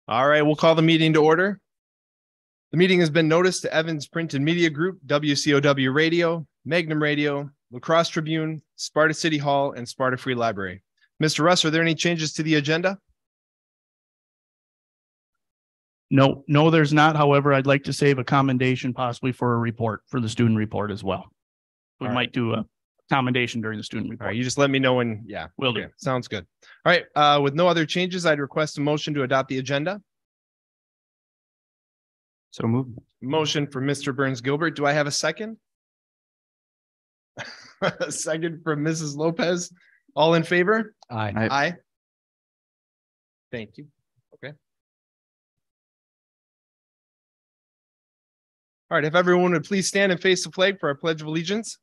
All right, we'll call the meeting to order. The meeting has been noticed to Evans Print and Media Group, WCOW Radio, Magnum Radio, La Crosse Tribune, Sparta City Hall, and Sparta Free Library. Mr. Russ, are there any changes to the agenda? No, there's not. However, I'd like to save a commendation possibly for a report, for the student report as well. We might do a commendation during the student report. All right, you just let me know when, yeah. Will do. Sounds good. All right, with no other changes, I'd request a motion to adopt the agenda. So moved. Motion for Mr. Burns Gilbert. Do I have a second? A second from Mrs. Lopez. All in favor? Aye. Aye. Thank you. Okay. All right, if everyone would please stand and face the flag for our Pledge of Allegiance.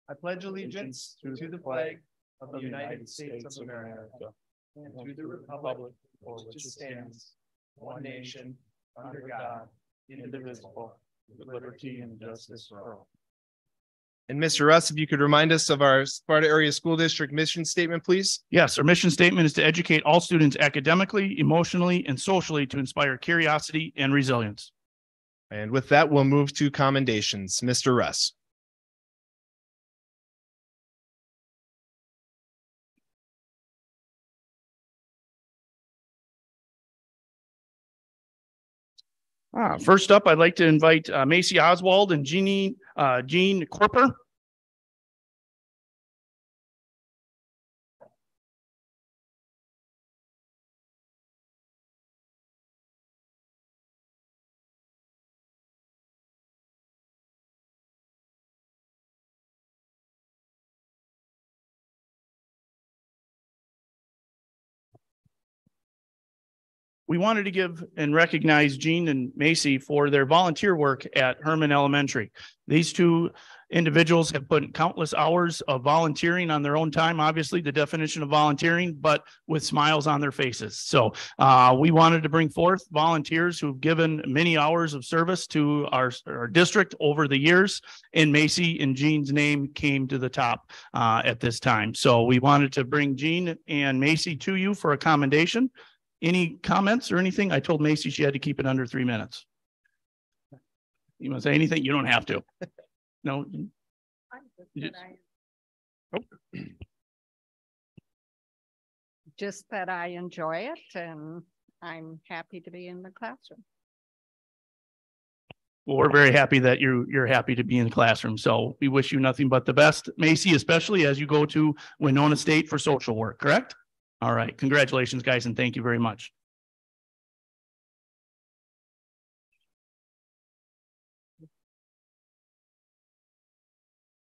I pledge allegiance to the flag of the United States of America and to the republic for which it stands, one nation, under God, indivisible, with liberty and justice for all. And Mr. Russ, if you could remind us of our Sparta Area School District mission statement, please. Yes, our mission statement is to educate all students academically, emotionally, and socially to inspire curiosity and resilience. And with that, we'll move to commendations. Mr. Russ. First up, I'd like to invite Macy Oswald and Jean Corper. We wanted to give and recognize Jean and Macy for their volunteer work at Herman Elementary. These two individuals have put countless hours of volunteering on their own time, obviously the definition of volunteering, but with smiles on their faces. So we wanted to bring forth volunteers who've given many hours of service to our district over the years, and Macy and Jean's name came to the top at this time. So we wanted to bring Jean and Macy to you for a commendation. Any comments or anything? I told Macy she had to keep it under 3 minutes. You want to say anything? You don't have to. No. Just that I enjoy it and I'm happy to be in the classroom. Well, we're very happy that you're happy to be in the classroom. So we wish you nothing but the best, Macy, especially as you go to Winona State for social work, correct? All right. Congratulations, guys, and thank you very much.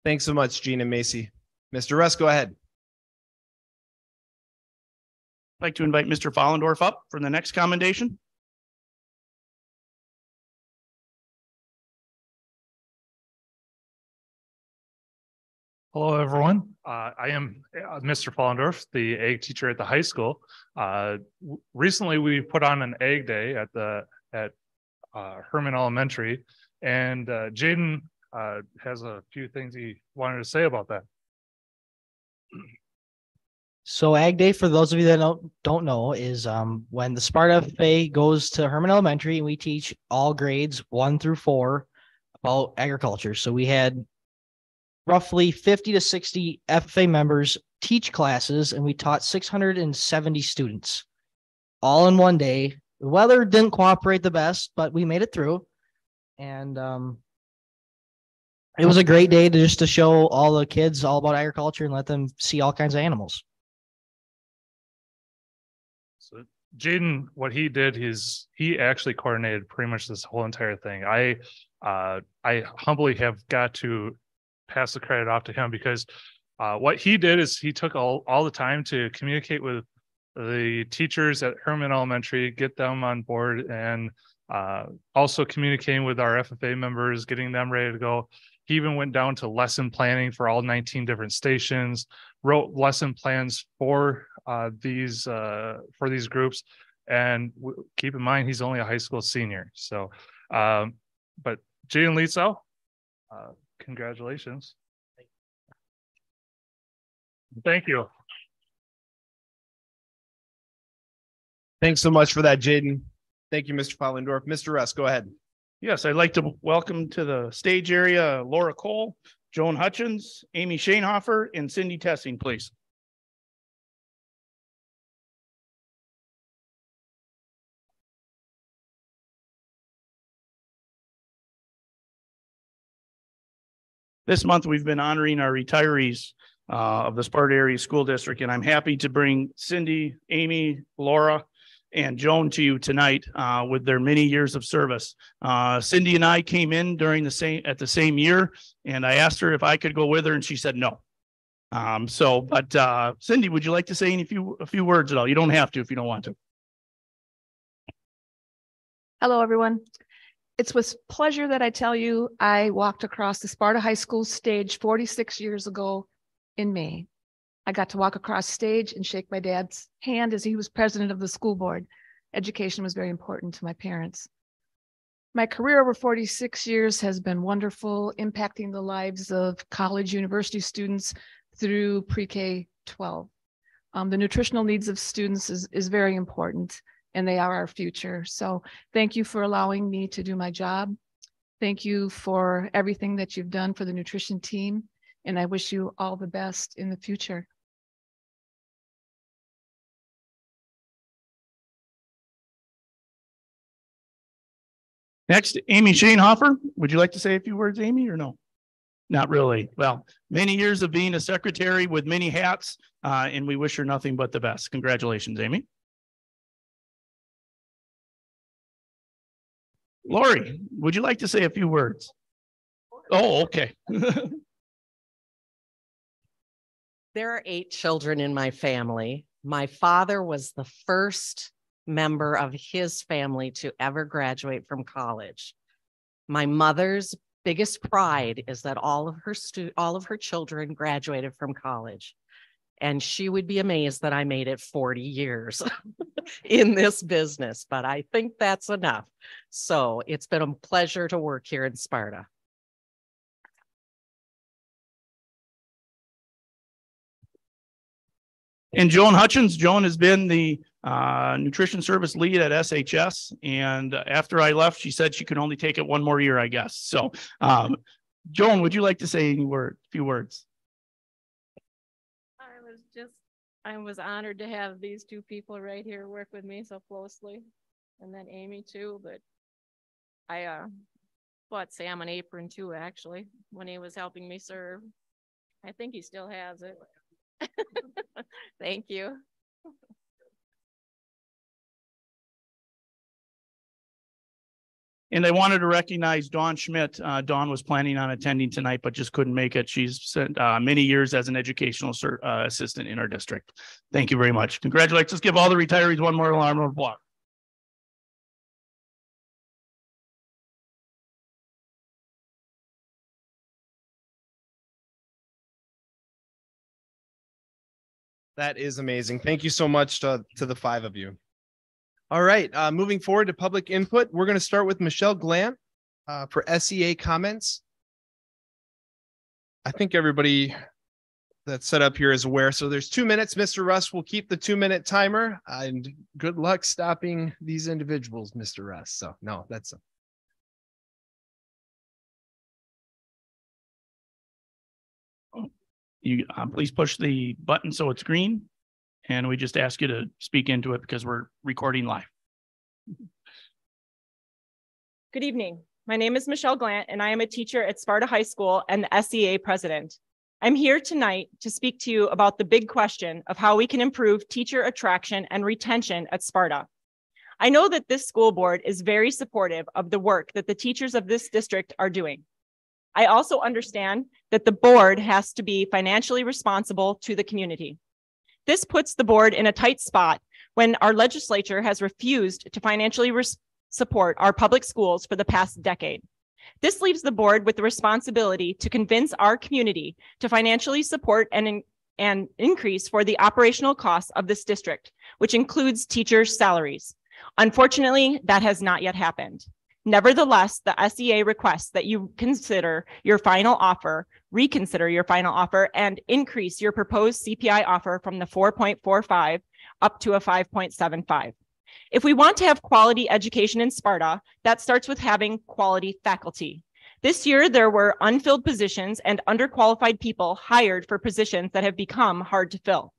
Thanks so much, Jean and Macy. Mr. Russ, go ahead. I'd like to invite Mr. Follendorf up for the next commendation. Hello, everyone. I am Mr. Follendorf, the ag teacher at the high school. Recently, we put on an ag day at Herman Elementary, and Jaden has a few things he wanted to say about that. So Ag Day, for those of you that don't know, is when the Sparta FA goes to Herman Elementary, and we teach all grades 1 through 4 about agriculture. So we had roughly 50 to 60 FFA members teach classes, and we taught 670 students all in one day. The weather didn't cooperate the best, but we made it through. And it was a great day to show all the kids all about agriculture and let them see all kinds of animals. So Jaden, what he did is he actually coordinated pretty much this whole entire thing. I humbly have got to pass the credit off to him, because what he did is he took all the time to communicate with the teachers at Herman Elementary, get them on board, and also communicating with our FFA members, getting them ready to go. He even went down to lesson planning for all 19 different stations, wrote lesson plans for these groups. And keep in mind, he's only a high school senior. So, but Jaden Lietzow, congratulations. Thank you. Thanks so much for that, Jaden. Thank you, Mr. Follendorf. Mr. Russ, go ahead. Yes, I'd like to welcome to the stage area Laura Cole, Joan Hutchins, Amy Shanehofer, and Cindy Tessing, please. This month, we've been honoring our retirees of the Sparta Area School District, and I'm happy to bring Cindy, Amy, Laura, and Joan to you tonight with their many years of service. Cindy and I came in during at the same year, and I asked her if I could go with her, and she said no. But Cindy, would you like to say a few words at all? You don't have to if you don't want to. Hello, everyone. It's with pleasure that I tell you I walked across the Sparta High School stage 46 years ago in May. I got to walk across stage and shake my dad's hand as he was president of the school board. Education was very important to my parents. My career over 46 years has been wonderful, impacting the lives of college, university students through pre-K 12. The nutritional needs of students is very important, and they are our future. So thank you for allowing me to do my job. Thank you for everything that you've done for the nutrition team, and I wish you all the best in the future. Next, Amy Shanehofer. Would you like to say a few words, Amy, or no? Not really. Well, many years of being a secretary with many hats, and we wish her nothing but the best. Congratulations, Amy. Lori, would you like to say a few words? Oh, okay. There are 8 children in my family. My father was the first member of his family to ever graduate from college. My mother's biggest pride is that all of her children graduated from college. And she would be amazed that I made it 40 years in this business, but I think that's enough. So it's been a pleasure to work here in Sparta. And Joan Hutchins. Joan has been the nutrition service lead at SHS. And after I left, she said she could only take it one more year, I guess. So Joan, would you like to say a few words? I was honored to have these two people right here work with me so closely, and then Amy too. But I bought Sam an apron too, actually, when he was helping me serve. I think he still has it. Thank you. And I wanted to recognize Dawn Schmidt. Dawn was planning on attending tonight, but just couldn't make it. She's spent many years as an educational assistant in our district. Thank you very much. Congratulations. Let's give all the retirees one more round of applause. That is amazing. Thank you so much to the 5 of you. All right, moving forward to public input, we're going to start with Michelle Glant for SEA comments. I think everybody that's set up here is aware. So there's 2 minutes. Mr. Russ will keep the 2-minute timer, and good luck stopping these individuals, Mr. Russ. So no, that's you. Please push the button so it's green. And we just ask you to speak into it because we're recording live. Good evening. My name is Michelle Glant, and I am a teacher at Sparta High School and the SEA president. I'm here tonight to speak to you about the big question of how we can improve teacher attraction and retention at Sparta. I know that this school board is very supportive of the work that the teachers of this district are doing. I also understand that the board has to be financially responsible to the community. This puts the board in a tight spot when our legislature has refused to financially support our public schools for the past decade. This leaves the board with the responsibility to convince our community to financially support and increase for the operational costs of this district, which includes teachers' salaries. Unfortunately, that has not yet happened. Nevertheless, the SEA requests that you reconsider your final offer, and increase your proposed CPI offer from the 4.45 up to a 5.75. If we want to have quality education in Sparta, that starts with having quality faculty. This year, there were unfilled positions and underqualified people hired for positions that have become hard to fill.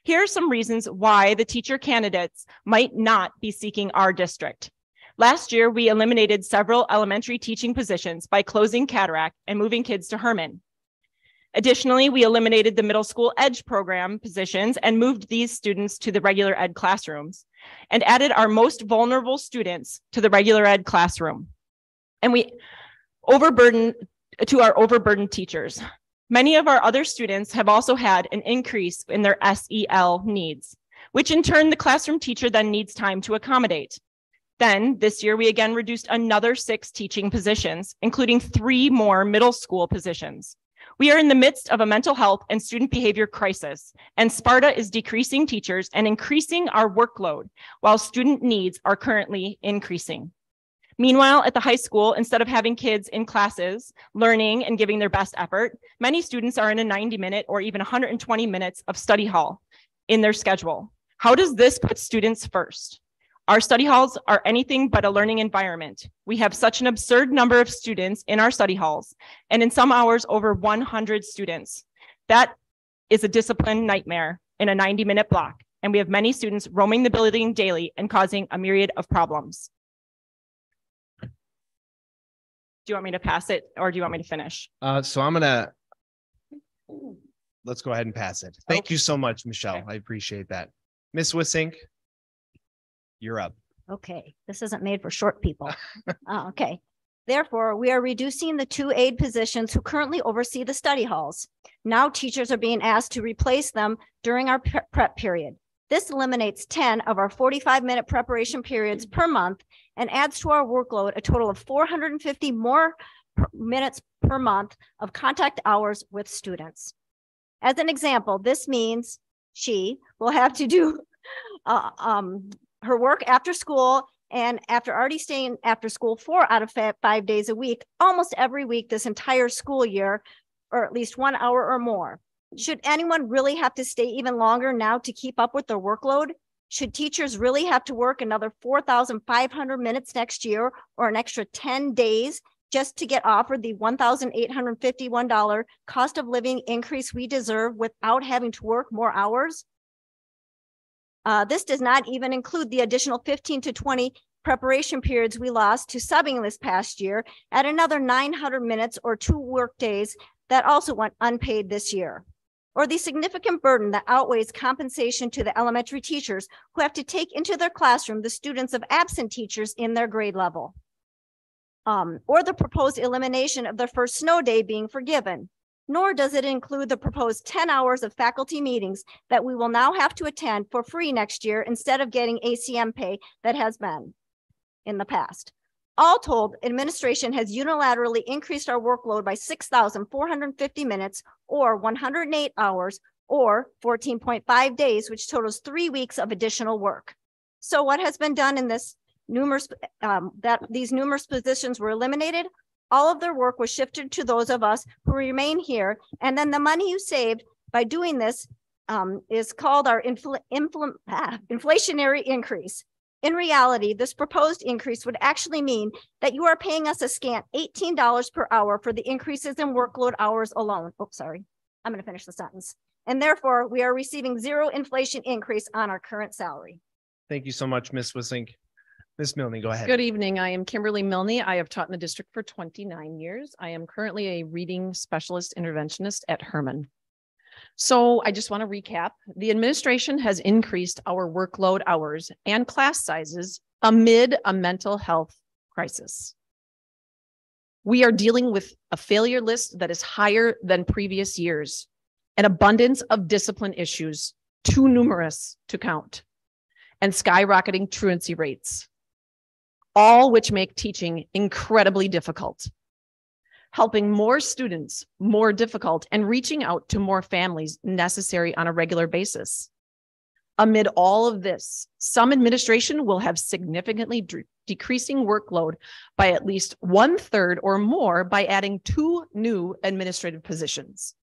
Here are some reasons why the teacher candidates might not be seeking our district. Last year, we eliminated several elementary teaching positions by closing Cataract and moving kids to Herman. Additionally, we eliminated the middle school EDGE program positions and moved these students to the regular ed classrooms and added our most vulnerable students to the regular ed classroom. And we overburdened teachers. Many of our other students have also had an increase in their SEL needs, which in turn the classroom teacher then needs time to accommodate. Then this year, we again reduced another 6 teaching positions, including 3 more middle school positions. We are in the midst of a mental health and student behavior crisis, and Sparta is decreasing teachers and increasing our workload while student needs are currently increasing. Meanwhile, at the high school, instead of having kids in classes, learning and giving their best effort, many students are in a 90-minute or even 120 minutes of study hall in their schedule. How does this put students first? Our study halls are anything but a learning environment. We have such an absurd number of students in our study halls, and in some hours, over 100 students. That is a discipline nightmare in a 90-minute block, and we have many students roaming the building daily and causing a myriad of problems. Do you want me to pass it, or do you want me to finish? So let's go ahead and pass it. Thank you so much, Michelle. Okay. I appreciate that. Miss Wissink, you're up. Okay, this isn't made for short people. Okay. Therefore, we are reducing the 2 aide positions who currently oversee the study halls. Now teachers are being asked to replace them during our prep period. This eliminates 10 of our 45-minute preparation periods per month and adds to our workload a total of 450 more minutes per month of contact hours with students. As an example, this means she will have to do her work after school, and after already staying after school 4 out of 5 days a week, almost every week this entire school year, or at least 1 hour or more. Should anyone really have to stay even longer now to keep up with their workload? Should teachers really have to work another 4,500 minutes next year or an extra 10 days just to get offered the $1,851 cost of living increase we deserve without having to work more hours? This does not even include the additional 15 to 20 preparation periods we lost to subbing this past year at another 900 minutes or 2 work days that also went unpaid this year, or the significant burden that outweighs compensation to the elementary teachers who have to take into their classroom the students of absent teachers in their grade level, or the proposed elimination of the first snow day being forgiven. Nor does it include the proposed 10 hours of faculty meetings that we will now have to attend for free next year instead of getting ACM pay that has been in the past. All told, administration has unilaterally increased our workload by 6,450 minutes or 108 hours or 14.5 days, which totals 3 weeks of additional work. So what has been done in this these numerous positions were eliminated? All of their work was shifted to those of us who remain here. And then the money you saved by doing this is called our inflationary increase. In reality, this proposed increase would actually mean that you are paying us a scant $18 per hour for the increases in workload hours alone. Oh, sorry, I'm going to finish the sentence. And therefore, we are receiving 0 inflation increase on our current salary. Thank you so much, Ms. Wissink. Ms. Milne, go ahead. Good evening. I am Kimberly Milne. I have taught in the district for 29 years. I am currently a reading specialist interventionist at Herman. So I just want to recap. The administration has increased our workload hours and class sizes amid a mental health crisis. We are dealing with a failure list that is higher than previous years, an abundance of discipline issues, too numerous to count, and skyrocketing truancy rates, all which make teaching incredibly difficult, helping more students more difficult, and reaching out to more families necessary on a regular basis. Amid all of this, some administration will have significantly decreasing workload by at least 1/3 or more by adding 2 new administrative positions.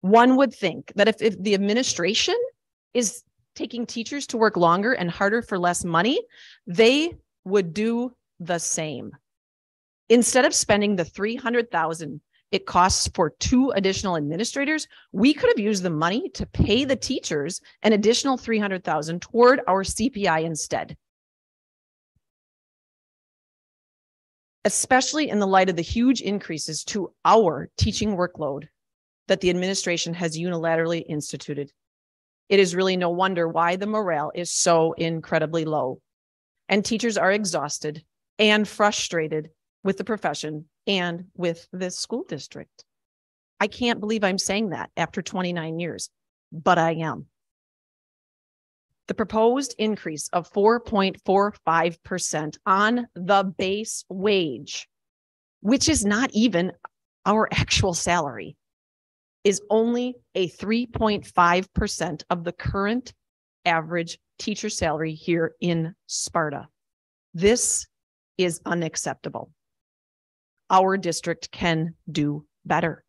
One would think that if the administration is taking teachers to work longer and harder for less money, they would do the same. Instead of spending the $300,000 it costs for 2 additional administrators, we could have used the money to pay the teachers an additional $300,000 toward our CPI instead. Especially in the light of the huge increases to our teaching workload that the administration has unilaterally instituted. It is really no wonder why the morale is so incredibly low, and teachers are exhausted and frustrated with the profession and with this school district. I can't believe I'm saying that after 29 years, but I am. The proposed increase of 4.45% on the base wage, which is not even our actual salary, is only a 3.5% of the current average teacher salary here in Sparta. This is unacceptable. Our district can do better.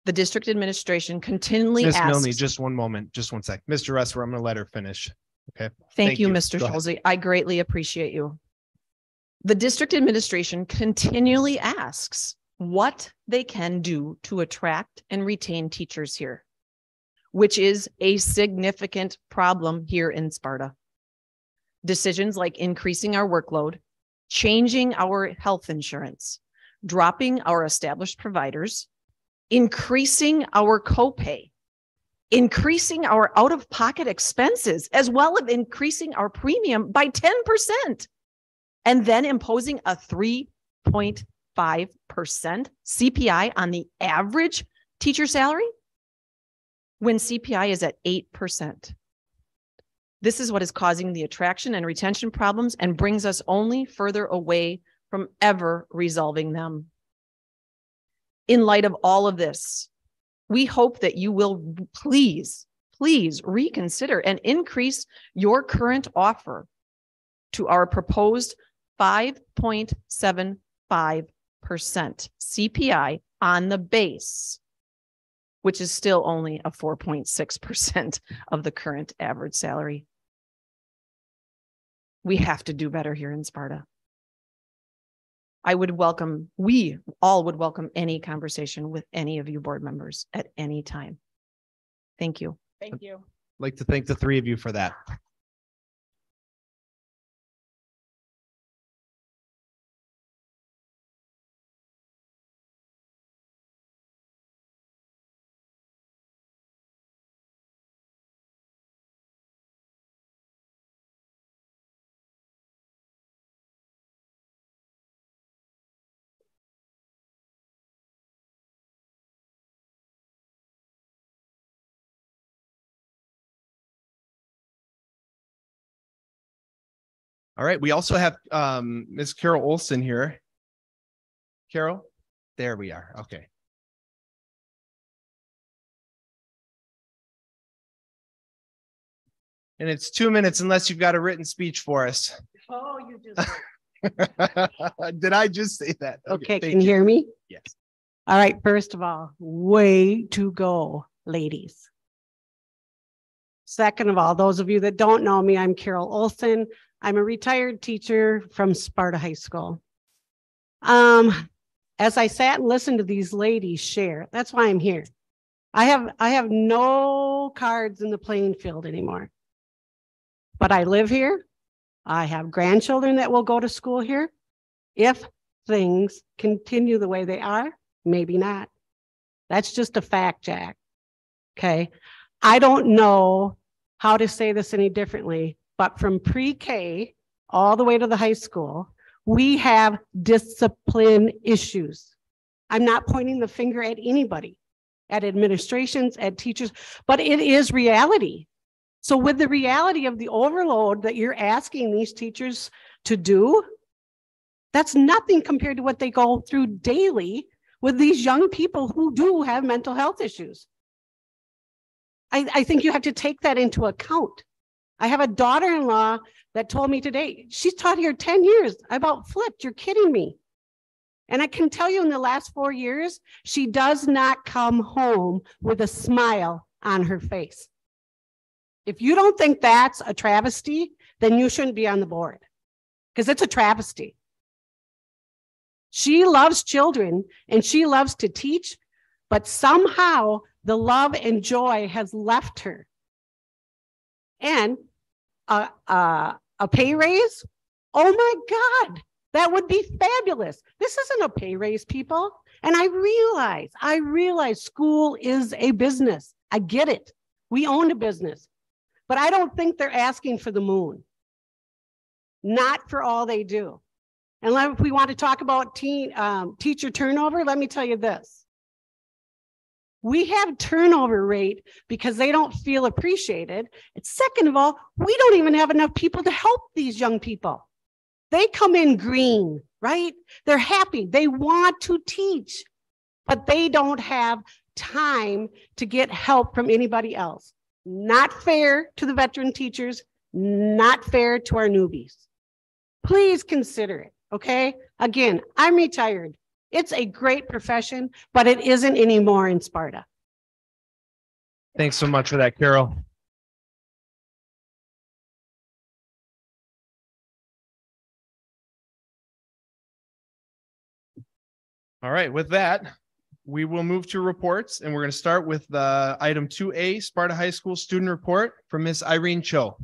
The district administration continually Ms. asks. Milne, just one moment, just one sec. Mr. Resser, I'm going to let her finish. Okay. Thank you, Mr. Schulze. I greatly appreciate you. The district administration continually asks what they can do to attract and retain teachers here, which is a significant problem here in Sparta. Decisions like increasing our workload, changing our health insurance, dropping our established providers, increasing our copay, increasing our out-of-pocket expenses, as well as increasing our premium by 10%, and then imposing a 3.5% CPI on the average teacher salary when CPI is at 8%. This is what is causing the attraction and retention problems and brings us only further away from ever resolving them. In light of all of this, we hope that you will please reconsider and increase your current offer to our proposed 5.75% CPI on the base, which is still only a 4.6% of the current average salary. We have to do better here in Sparta. We all would welcome any conversation with any of you board members at any time. Thank you. Thank you. I'd like to thank the 3 of you for that. All right. We also have Ms. Carol Olson here. Carol, there we are. Okay. And it's 2 minutes unless you've got a written speech for us. Oh, you just. Did I just say that? Okay, can you hear me? Yes. All right, first of all, way to go, ladies. Second of all, those of you that don't know me, I'm Carol Olson. I'm a retired teacher from Sparta High School. As I sat and listened to these ladies share, that's why I'm here. I have no cards in the playing field anymore. But I live here. I have grandchildren that will go to school here. If things continue the way they are, maybe not. That's just a fact, Jack. Okay. I don't know how to say this any differently, but from pre-K all the way to the high school, we have discipline issues. I'm not pointing the finger at anybody, at administrations, at teachers, but it is reality. So with the reality of the overload that you're asking these teachers to do, that's nothing compared to what they go through daily with these young people who do have mental health issues. I think you have to take that into account. I have a daughter-in-law that told me today, she's taught here 10 years. I about flipped. You're kidding me. And I can tell you in the last 4 years, she does not come home with a smile on her face. If you don't think that's a travesty, then you shouldn't be on the board because it's a travesty. She loves children and she loves to teach, but somehow the love and joy has left her. And a pay raise? Oh my God, that would be fabulous. This isn't a pay raise, people. And I realize school is a business. I get it. We own a business, but I don't think they're asking for the moon. Not for all they do. And if we want to talk about teacher turnover, let me tell you this. We have turnover rate because they don't feel appreciated. And second of all, we don't even have enough people to help these young people. They come in green, right? They're happy. They want to teach, but they don't have time to get help from anybody else. Not fair to the veteran teachers, not fair to our newbies. Please consider it, okay? Again, I'm retired. It's a great profession, but it isn't anymore in Sparta. Thanks so much for that, Carol. All right, with that, we will move to reports, and we're going to start with item 2A, Sparta High School Student Report from Miss Irene Cho.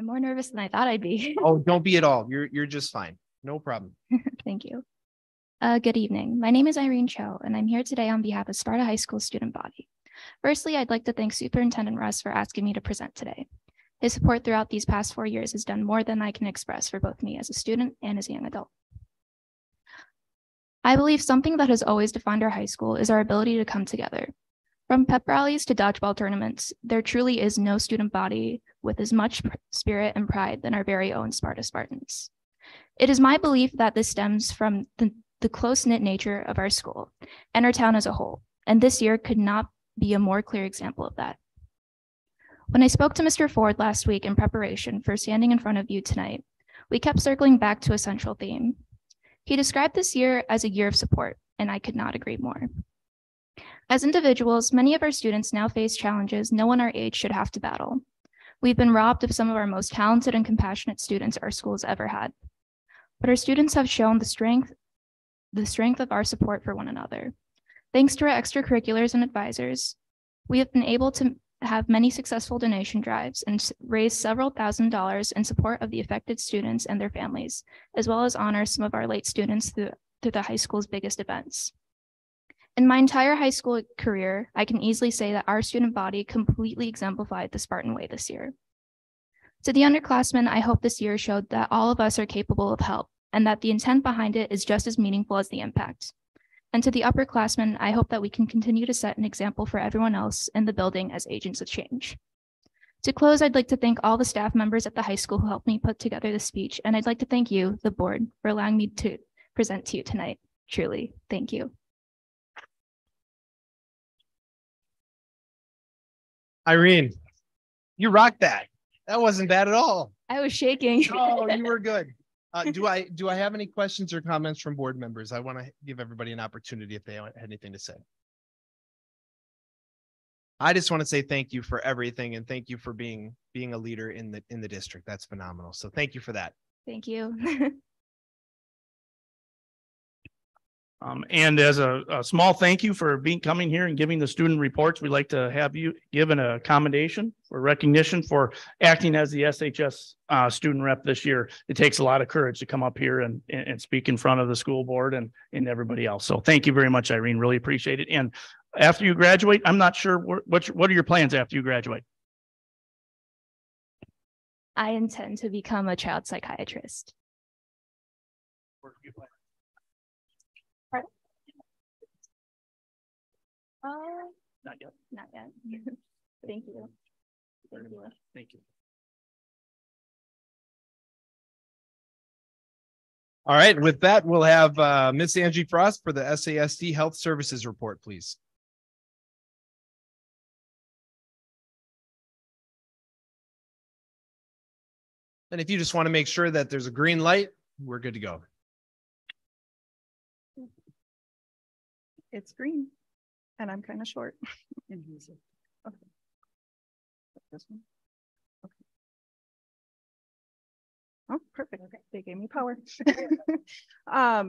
I'm more nervous than I thought I'd be. Oh, don't be at all. You're just fine. No problem. Thank you. Good evening. My name is Irene Cho, and I'm here today on behalf of Sparta High School student body. Firstly, I'd like to thank Superintendent Russ for asking me to present today. His support throughout these past 4 years has done more than I can express for both me as a student and as a young adult. I believe something that has always defined our high school is our ability to come together. From pep rallies to dodgeball tournaments, there truly is no student body with as much spirit and pride than our very own Sparta Spartans. It is my belief that this stems from the close-knit nature of our school and our town as a whole, and this year could not be a more clear example of that. When I spoke to Mr. Ford last week in preparation for standing in front of you tonight, we kept circling back to a central theme. He described this year as a year of support, and I could not agree more. As individuals, many of our students now face challenges no one our age should have to battle. We've been robbed of some of our most talented and compassionate students our school's ever had. But our students have shown the strength of our support for one another. Thanks to our extracurriculars and advisors, we have been able to have many successful donation drives and raise several $1,000s in support of the affected students and their families, as well as honor some of our late students through the high school's biggest events. In my entire high school career, I can easily say that our student body completely exemplified the Spartan way this year. To the underclassmen, I hope this year showed that all of us are capable of help and that the intent behind it is just as meaningful as the impact. And to the upperclassmen, I hope that we can continue to set an example for everyone else in the building as agents of change. To close, I'd like to thank all the staff members at the high school who helped me put together this speech, and I'd like to thank you, the board, for allowing me to present to you tonight. Truly, thank you. Irene, you rocked that. That wasn't bad at all. I was shaking. Oh, you were good. Do I have any questions or comments from board members? I want to give everybody an opportunity if they had anything to say. I just want to say thank you for everything and thank you for being a leader in the district. That's phenomenal. So thank you for that. Thank you. And as a small thank you for coming here and giving the student reports, we'd like to have you given a commendation or recognition for acting as the SHS student rep this year. It takes a lot of courage to come up here and speak in front of the school board and everybody else. So thank you very much, Irene. Really appreciate it. And after you graduate, I'm not sure what are your plans after you graduate? I intend to become a child psychiatrist. Not yet. Not yet. Thank you. Thank you. Thank you. All right. With that, we'll have Miss Angie Frost for the SASD Health Services report, please. And if you just want to make sure that there's a green light, we're good to go. It's green and I'm kind of short. Okay. This one. Okay. Oh, perfect. Okay. They gave me power.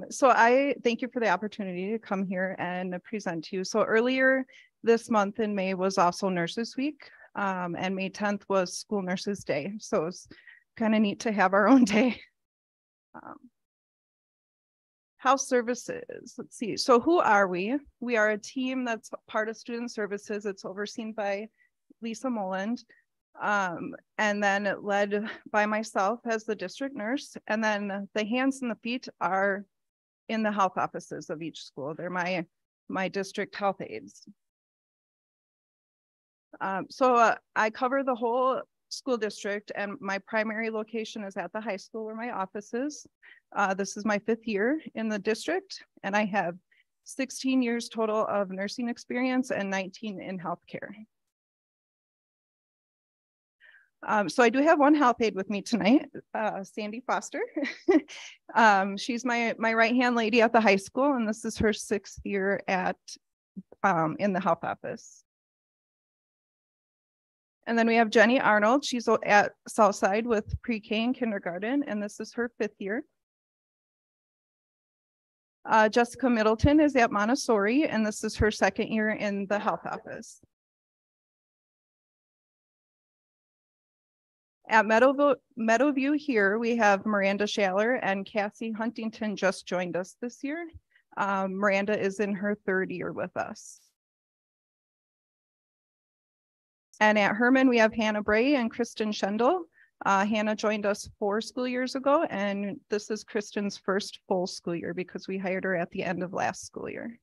So I thank you for the opportunity to come here and present to you. So earlier this month in May was also Nurses Week, and May 10th was School Nurses Day. So it's kind of neat to have our own day. House services, let's see. So who are we? We are a team that's part of student services. It's overseen by Lisa Moland, and then led by myself as the district nurse. And then the hands and the feet are in the health offices of each school. They're my district health aides. So I cover the whole school district, and my primary location is at the high school where my office is. This is my 5th year in the district, and I have 16 years total of nursing experience and 19 in healthcare. So I do have one health aide with me tonight, Sandy Foster. She's my right-hand lady at the high school, and this is her 6th year at in the health office. And then we have Jenny Arnold. She's at Southside with pre-K and kindergarten, and this is her 5th year. Jessica Middleton is at Montessori, and this is her 2nd year in the health office. At Meadowview here, we have Miranda Schaller and Cassie Huntington just joined us this year. Miranda is in her 3rd year with us. And at Herman, we have Hannah Bray and Kristen Schendel. Hannah joined us 4 school years ago, and this is Kristen's 1st full school year because we hired her at the end of last school year.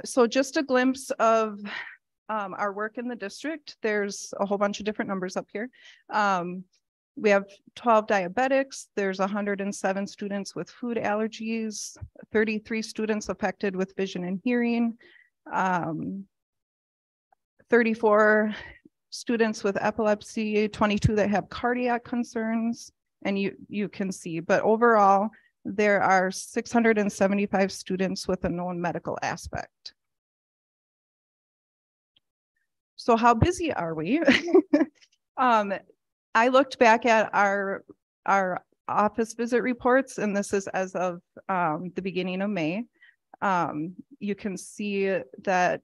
So just a glimpse of our work in the district. There's a whole bunch of different numbers up here. We have 12 diabetics. There's 107 students with food allergies, 33 students affected with vision and hearing, 34 students with epilepsy, 22 that have cardiac concerns, and you can see, but overall, there are 675 students with a known medical aspect. So how busy are we? I looked back at our office visit reports, and this is as of the beginning of May. You can see that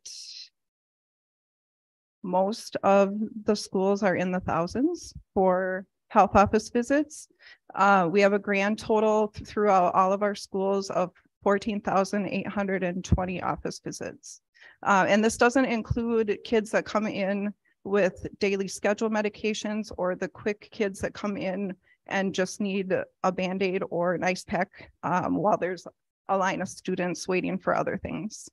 most of the schools are in the thousands for health office visits. We have a grand total throughout all of our schools of 14,820 office visits. And this doesn't include kids that come in with daily schedule medications or the quick kids that come in and just need a Band-Aid or an ice pack while there's a line of students waiting for other things.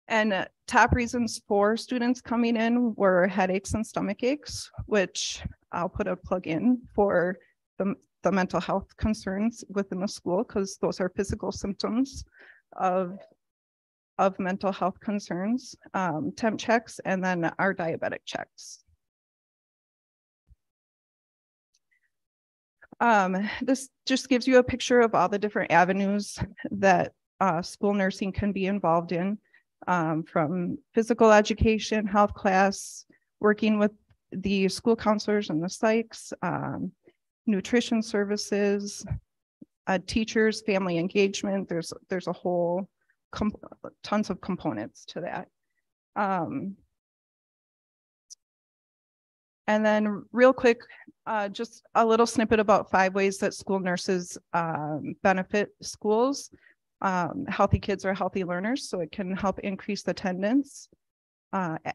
And top reasons for students coming in were headaches and stomach aches, which I'll put a plug in for the mental health concerns within the school, because those are physical symptoms of mental health concerns, temp checks, and then our diabetic checks. This just gives you a picture of all the different avenues that school nursing can be involved in, from physical education, health class, working with the school counselors and the psychs, nutrition services, teachers, family engagement. There's a whole tons of components to that. And then real quick, just a little snippet about 5 ways that school nurses benefit schools. Healthy kids are healthy learners, so it can help increase attendance.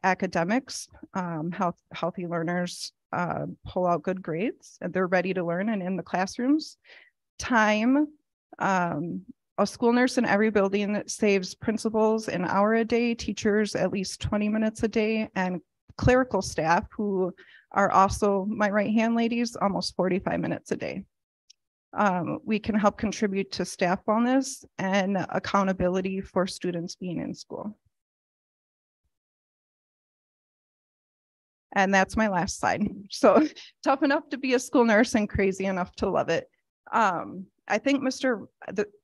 Academics, healthy learners pull out good grades, and they're ready to learn and in the classrooms. Time, a school nurse in every building that saves principals an hour a day, teachers at least 20 minutes a day, and clerical staff, who are also my right-hand ladies, almost 45 minutes a day. We can help contribute to staff wellness and accountability for students being in school. And that's my last slide. So tough enough to be a school nurse and crazy enough to love it. I think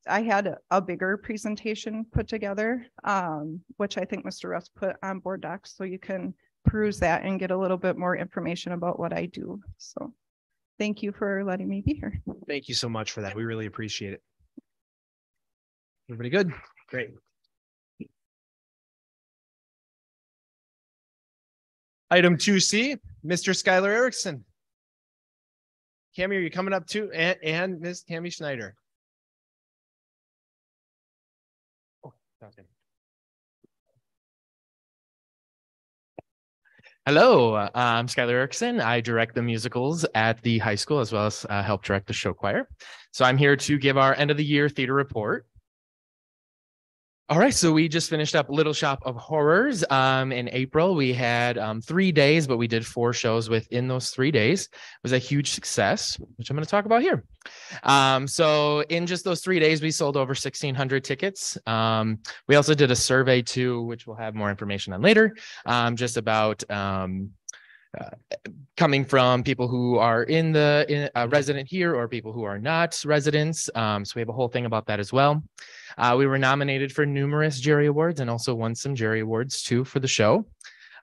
I had a bigger presentation put together, which I think Mr. Russ put on board docs, so you can peruse that and get a little bit more information about what I do. So thank you for letting me be here. Thank you so much for that. We really appreciate it. Everybody good? Great. Item 2C, Mr. Skylar Erickson. Cammy, are you coming up too? And Ms. Cammy Schneider. Oh, okay. Hello, I'm Skylar Erickson. I direct the musicals at the high school as well as help direct the show choir. So I'm here to give our end of the year theater report. All right, so we just finished up Little Shop of Horrors in April. We had 3 days, but we did 4 shows within those 3 days. It was a huge success, which I'm going to talk about here. So in just those 3 days, we sold over 1,600 tickets. We also did a survey too, which we'll have more information on later, just about coming from people who are resident here or people who are not residents. So we have a whole thing about that as well. We were nominated for numerous jury awards and also won some jury awards too for the show.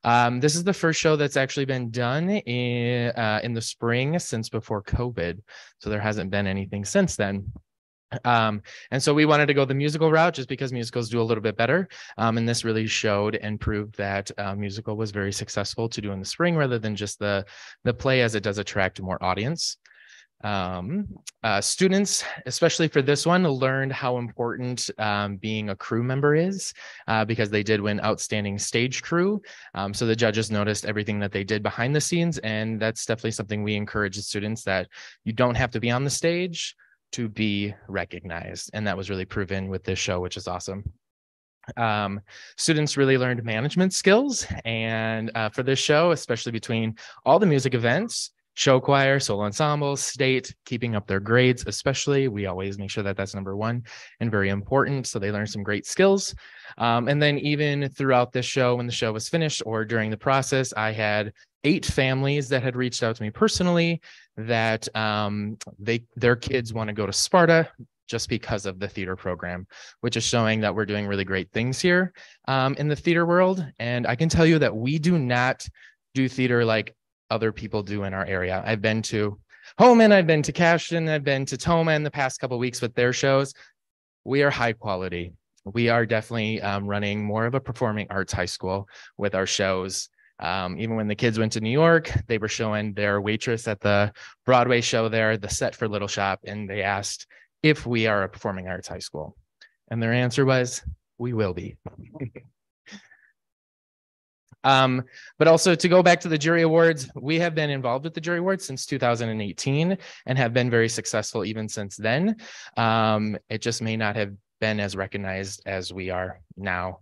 This is the first show that's actually been done in the spring since before COVID. So there hasn't been anything since then. And so we wanted to go the musical route just because musicals do a little bit better. And this really showed and proved that musical was very successful to do in the spring rather than just the play, as it does attract more audience. Students, especially for this one, learned how important being a crew member is because they did win Outstanding Stage Crew. So the judges noticed everything that they did behind the scenes. And that's definitely something we encourage the students, that you don't have to be on the stage to be recognized. And that was really proven with this show, which is awesome. Students really learned management skills. And for this show, especially between all the music events, show choir, solo ensembles, state, keeping up their grades, especially, we always make sure that that's number one and very important. So they learned some great skills. And then even throughout this show, when the show was finished or during the process, I had 8 families that had reached out to me personally that their kids want to go to Sparta just because of the theater program, which is showing that we're doing really great things here in the theater world. And I can tell you that we do not do theater like other people do in our area. I've been to Holman, I've been to Cashton, I've been to Toma in the past couple of weeks with their shows. We are high quality. We are definitely running more of a performing arts high school with our shows. Even when the kids went to New York, they were showing their waitress at the Broadway show there, the set for Little Shop, and they asked if we are a performing arts high school. And their answer was, we will be. But also to go back to the jury awards, we have been involved with the jury awards since 2018 and have been very successful even since then. It just may not have been as recognized as we are now.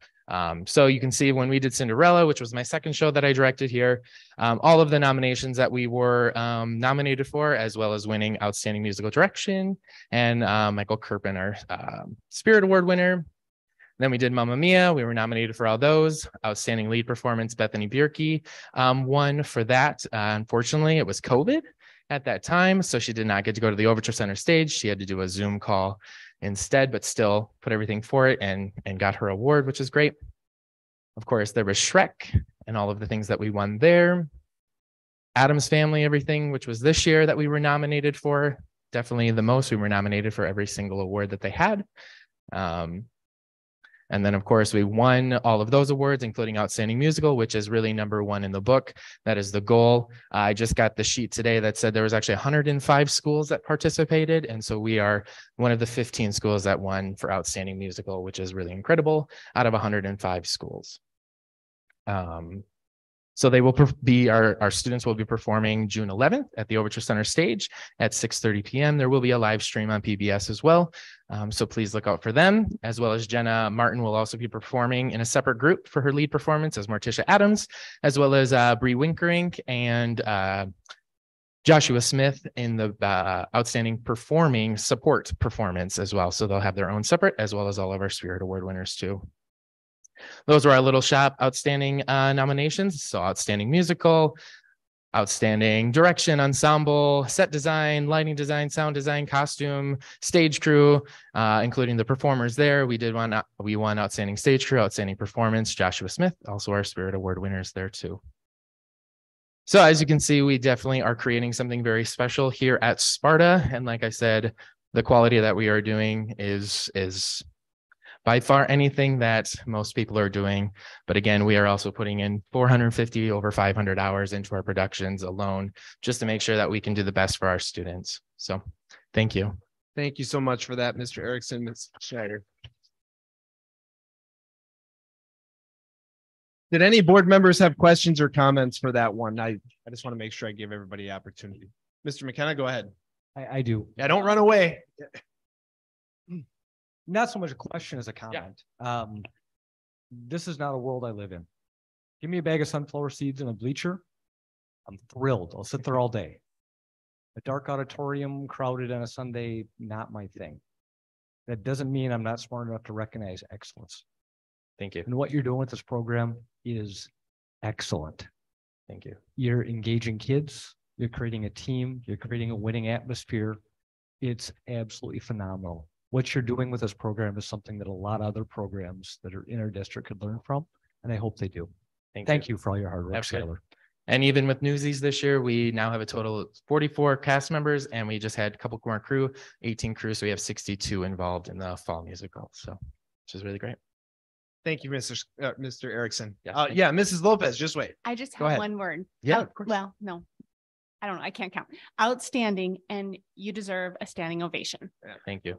So you can see when we did Cinderella, which was my second show that I directed here, all of the nominations that we were nominated for, as well as winning Outstanding Musical Direction and Michael Kirpin, our Spirit Award winner. Then we did Mamma Mia. We were nominated for all those. Outstanding Lead Performance, Bethany Bierke won for that. Unfortunately, it was COVID at that time, so she did not get to go to the Overture Center stage. She had to do a Zoom call instead, but still put everything for it and got her award, which is great. Of course, there was Shrek and all of the things that we won there. Addams Family, everything, which was this year that we were nominated for. Definitely the most. We were nominated for every single award that they had. And then, of course, we won all of those awards, including Outstanding Musical, which is really number one in the book. That is the goal. I just got the sheet today that said there was actually 105 schools that participated. And so we are one of the 15 schools that won for Outstanding Musical, which is really incredible, out of 105 schools. So they will be, our students will be performing June 11th at the Overture Center stage at 6:30 p.m. There will be a live stream on PBS as well. So please look out for them, as well as Jenna Martin will also be performing in a separate group for her lead performance as Morticia Adams, as well as Bree Winkerink and Joshua Smith in the Outstanding Performing Support Performance as well. So they'll have their own separate, as well as all of our Spirit Award winners too. Those were our little shop outstanding nominations. So outstanding musical, outstanding direction, ensemble, set design, lighting design, sound design, costume, stage crew, including the performers there. We won outstanding stage crew, outstanding performance, Joshua Smith, also our Spirit Award winners there too. So as you can see, we definitely are creating something very special here at Sparta. And like I said, the quality that we are doing is by far anything that most people are doing. But again, we are also putting in 450 over 500 hours into our productions alone, just to make sure that we can do the best for our students. So thank you. Thank you so much for that, Mr. Erickson, Ms. Schneider. Did any board members have questions or comments for that one? I just want to make sure I give everybody the opportunity. Mr. McKenna, go ahead. I do. Yeah, don't run away. Not so much a question as a comment. This is not a world I live in. Give me a bag of sunflower seeds and a bleacher. I'm thrilled. I'll sit there all day. A dark auditorium crowded on a Sunday, not my thing. That doesn't mean I'm not smart enough to recognize excellence. Thank you. And what you're doing with this program is excellent. Thank you. You're engaging kids. You're creating a team. You're creating a winning atmosphere. It's absolutely phenomenal. What you're doing with this program is something that a lot of other programs that are in our district could learn from, and I hope they do. Thank you for all your hard work, Absolutely. Skylar. And even with Newsies this year, we now have a total of 44 cast members, and we just had a couple more crew, 18 crew, so we have 62 involved in the fall musical, so which is really great. Thank you, Mr. Erickson. Yeah, yeah, Mrs. Lopez, just wait. I just Go have ahead. one word. Yeah, of course. Well, no, I don't know. I can't count. Outstanding, and you deserve a standing ovation. Thank you.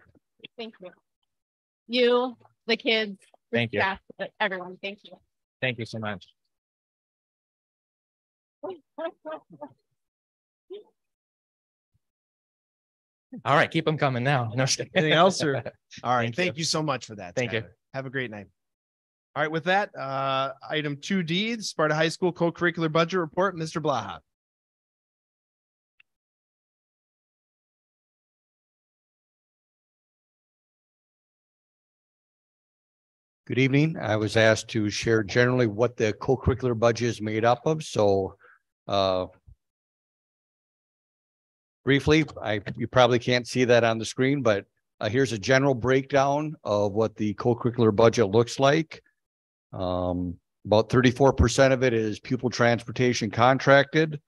Thank you. You, the kids, the Thank you. staff, everyone. Thank you. Thank you so much. All right, keep them coming now. No, Anything else? Or all right, thank you so much for that. Thank you. Skylar. Have a great night. All right, with that, item 2D, the Sparta High School co-curricular budget report, Mr. Blaha. Good evening. I was asked to share generally what the co-curricular budget is made up of. So briefly, you probably can't see that on the screen, but here's a general breakdown of what the co-curricular budget looks like. About 34% of it is pupil transportation contracted.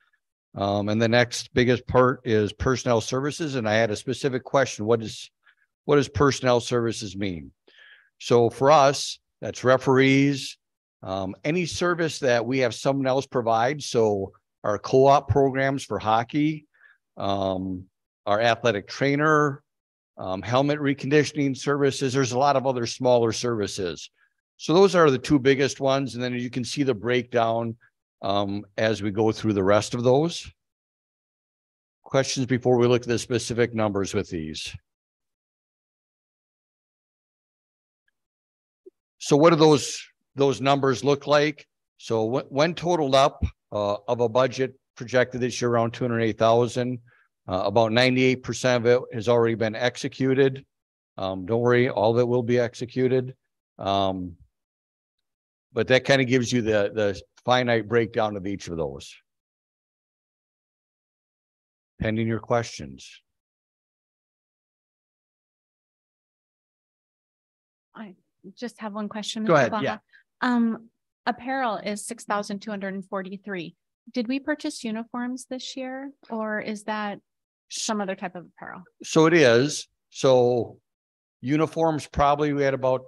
And the next biggest part is personnel services. And I had a specific question. What does personnel services mean? So for us, that's referees, any service that we have someone else provide. So our co-op programs for hockey, our athletic trainer, helmet reconditioning services. There's a lot of other smaller services. So those are the two biggest ones. And then you can see the breakdown as we go through the rest of those. Questions before we look at the specific numbers with these? So what do those numbers look like? So when totaled up of a budget projected this year around 208,000, about 98% of it has already been executed. Don't worry, all of it will be executed. But that kind of gives you the finite breakdown of each of those. Pending your questions. I just have one question. Go Mr. ahead. Blaha. Yeah. Apparel is 6,243. Did we purchase uniforms this year, or is that some other type of apparel? So it is. So uniforms, probably we had about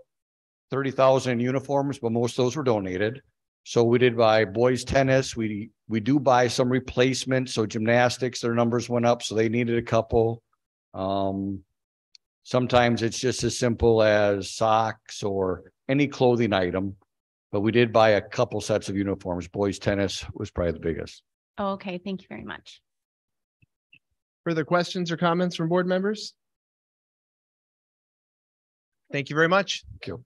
30,000 uniforms, but most of those were donated. So we did buy boys tennis. We do buy some replacements. So gymnastics, their numbers went up, so they needed a couple. Sometimes it's just as simple as socks or any clothing item, but we did buy a couple sets of uniforms. Boys tennis was probably the biggest. Oh, okay. Thank you very much. Further questions or comments from board members? Thank you very much. Thank you. All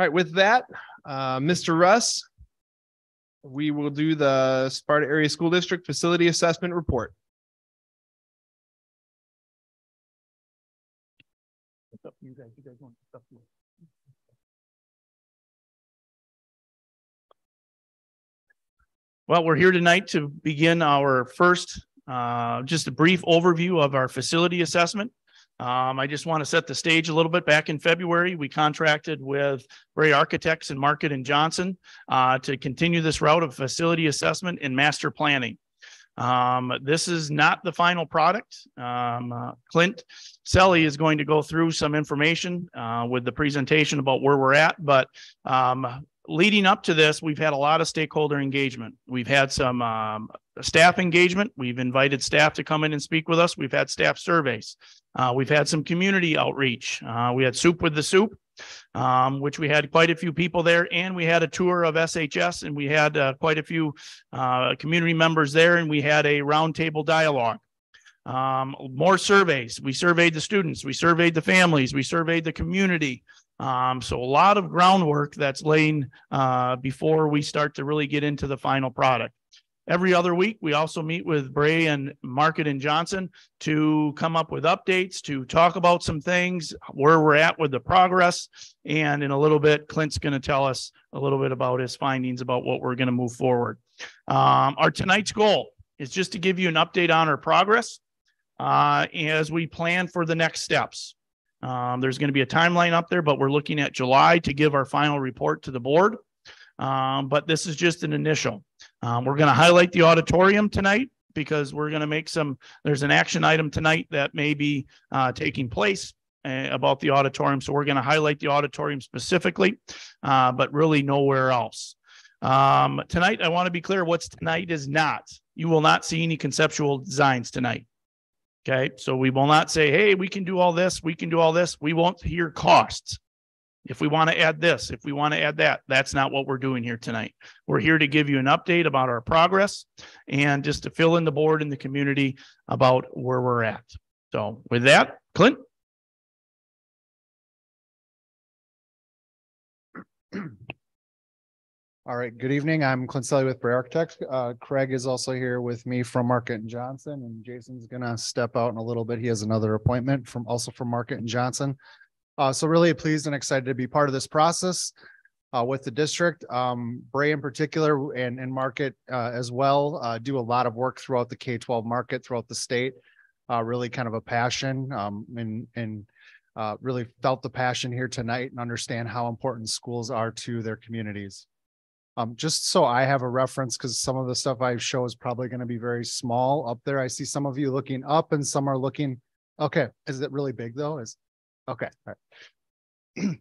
right, with that, Mr. Russ, we will do the Sparta Area School District Facility Assessment Report. You guys want stuff. Well, we're here tonight to begin our first, just a brief overview of our facility assessment. I just want to set the stage a little bit. Back in February, we contracted with Bray Architects and Market and Johnson to continue this route of facility assessment and master planning. This is not the final product. Clint Selly is going to go through some information with the presentation about where we're at, but leading up to this, we've had a lot of stakeholder engagement. We've had some staff engagement. We've invited staff to come in and speak with us. We've had staff surveys. We've had some community outreach. We had Soup with the Soup, which we had quite a few people there, and we had a tour of SHS, and we had quite a few community members there, and we had a roundtable dialogue. More surveys. We surveyed the students. We surveyed the families. We surveyed the community. So a lot of groundwork that's laying before we start to really get into the final product. Every other week, we also meet with Bray and Market and Johnson to come up with updates, to talk about some things, where we're at with the progress. And in a little bit, Clint's going to tell us a little bit about his findings about what we're going to move forward. Our tonight's goal is just to give you an update on our progress as we plan for the next steps. There's going to be a timeline up there, but we're looking at July to give our final report to the board. But this is just an initial. We're going to highlight the auditorium tonight because we're going to make there's an action item tonight that may be taking place about the auditorium. So we're going to highlight the auditorium specifically, but really nowhere else. Tonight, I want to be clear what's tonight is not. You will not see any conceptual designs tonight. Okay, so we will not say, hey, we can do all this, we can do all this. We won't hear costs. If we want to add this, if we want to add that, that's not what we're doing here tonight. We're here to give you an update about our progress and just to fill in the board and the community about where we're at. So with that, Clint. All right, good evening. I'm Clint Selly with Bray Architects. Craig is also here with me from Market and Johnson, and Jason's gonna step out in a little bit. He has another appointment from Market and Johnson. So really pleased and excited to be part of this process with the district. Bray in particular and Market as well do a lot of work throughout the K-12 market, throughout the state. Really kind of a passion and really felt the passion here tonight and understand how important schools are to their communities. Just so I have a reference, because some of the stuff I show is probably going to be very small up there. I see some of you looking up and some are looking. Okay. Is it really big though? Okay. All right.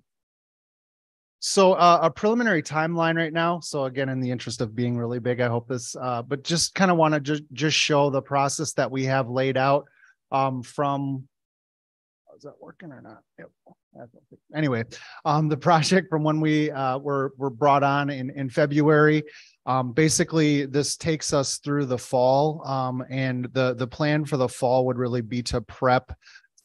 So a preliminary timeline right now. So again, in the interest of being really big, I hope this, but just kind of want to just show the process that we have laid out from, is that working or not? Yep. Anyway, the project from when we were brought on in February, basically this takes us through the fall, and the plan for the fall would really be to prep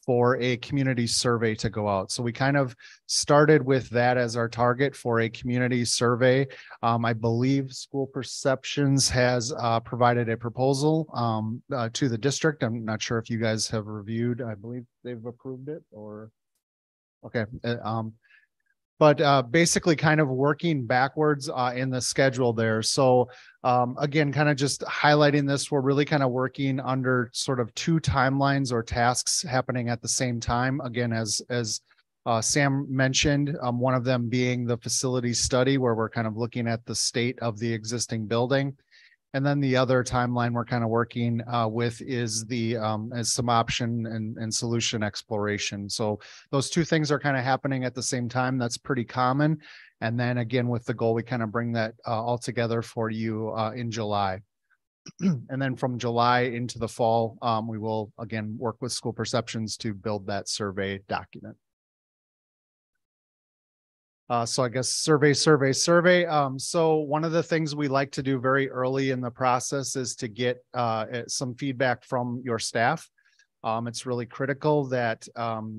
for a community survey to go out. So we kind of started with that as our target for a community survey. I believe School Perceptions has provided a proposal to the district. I'm not sure if you guys have reviewed. I believe they've approved it or. Okay. But basically kind of working backwards in the schedule there. So again, kind of just highlighting this, we're really kind of working under sort of two timelines or tasks happening at the same time. Again, as Sam mentioned, one of them being the facility study, where we're kind of looking at the state of the existing building. And then the other timeline we're kind of working with is as some option and solution exploration. So those two things are kind of happening at the same time. That's pretty common. And then again, with the goal, we kind of bring that all together for you in July. And then from July into the fall, we will again work with School Perceptions to build that survey document. So I guess survey. So one of the things we like to do very early in the process is to get some feedback from your staff. It's really critical that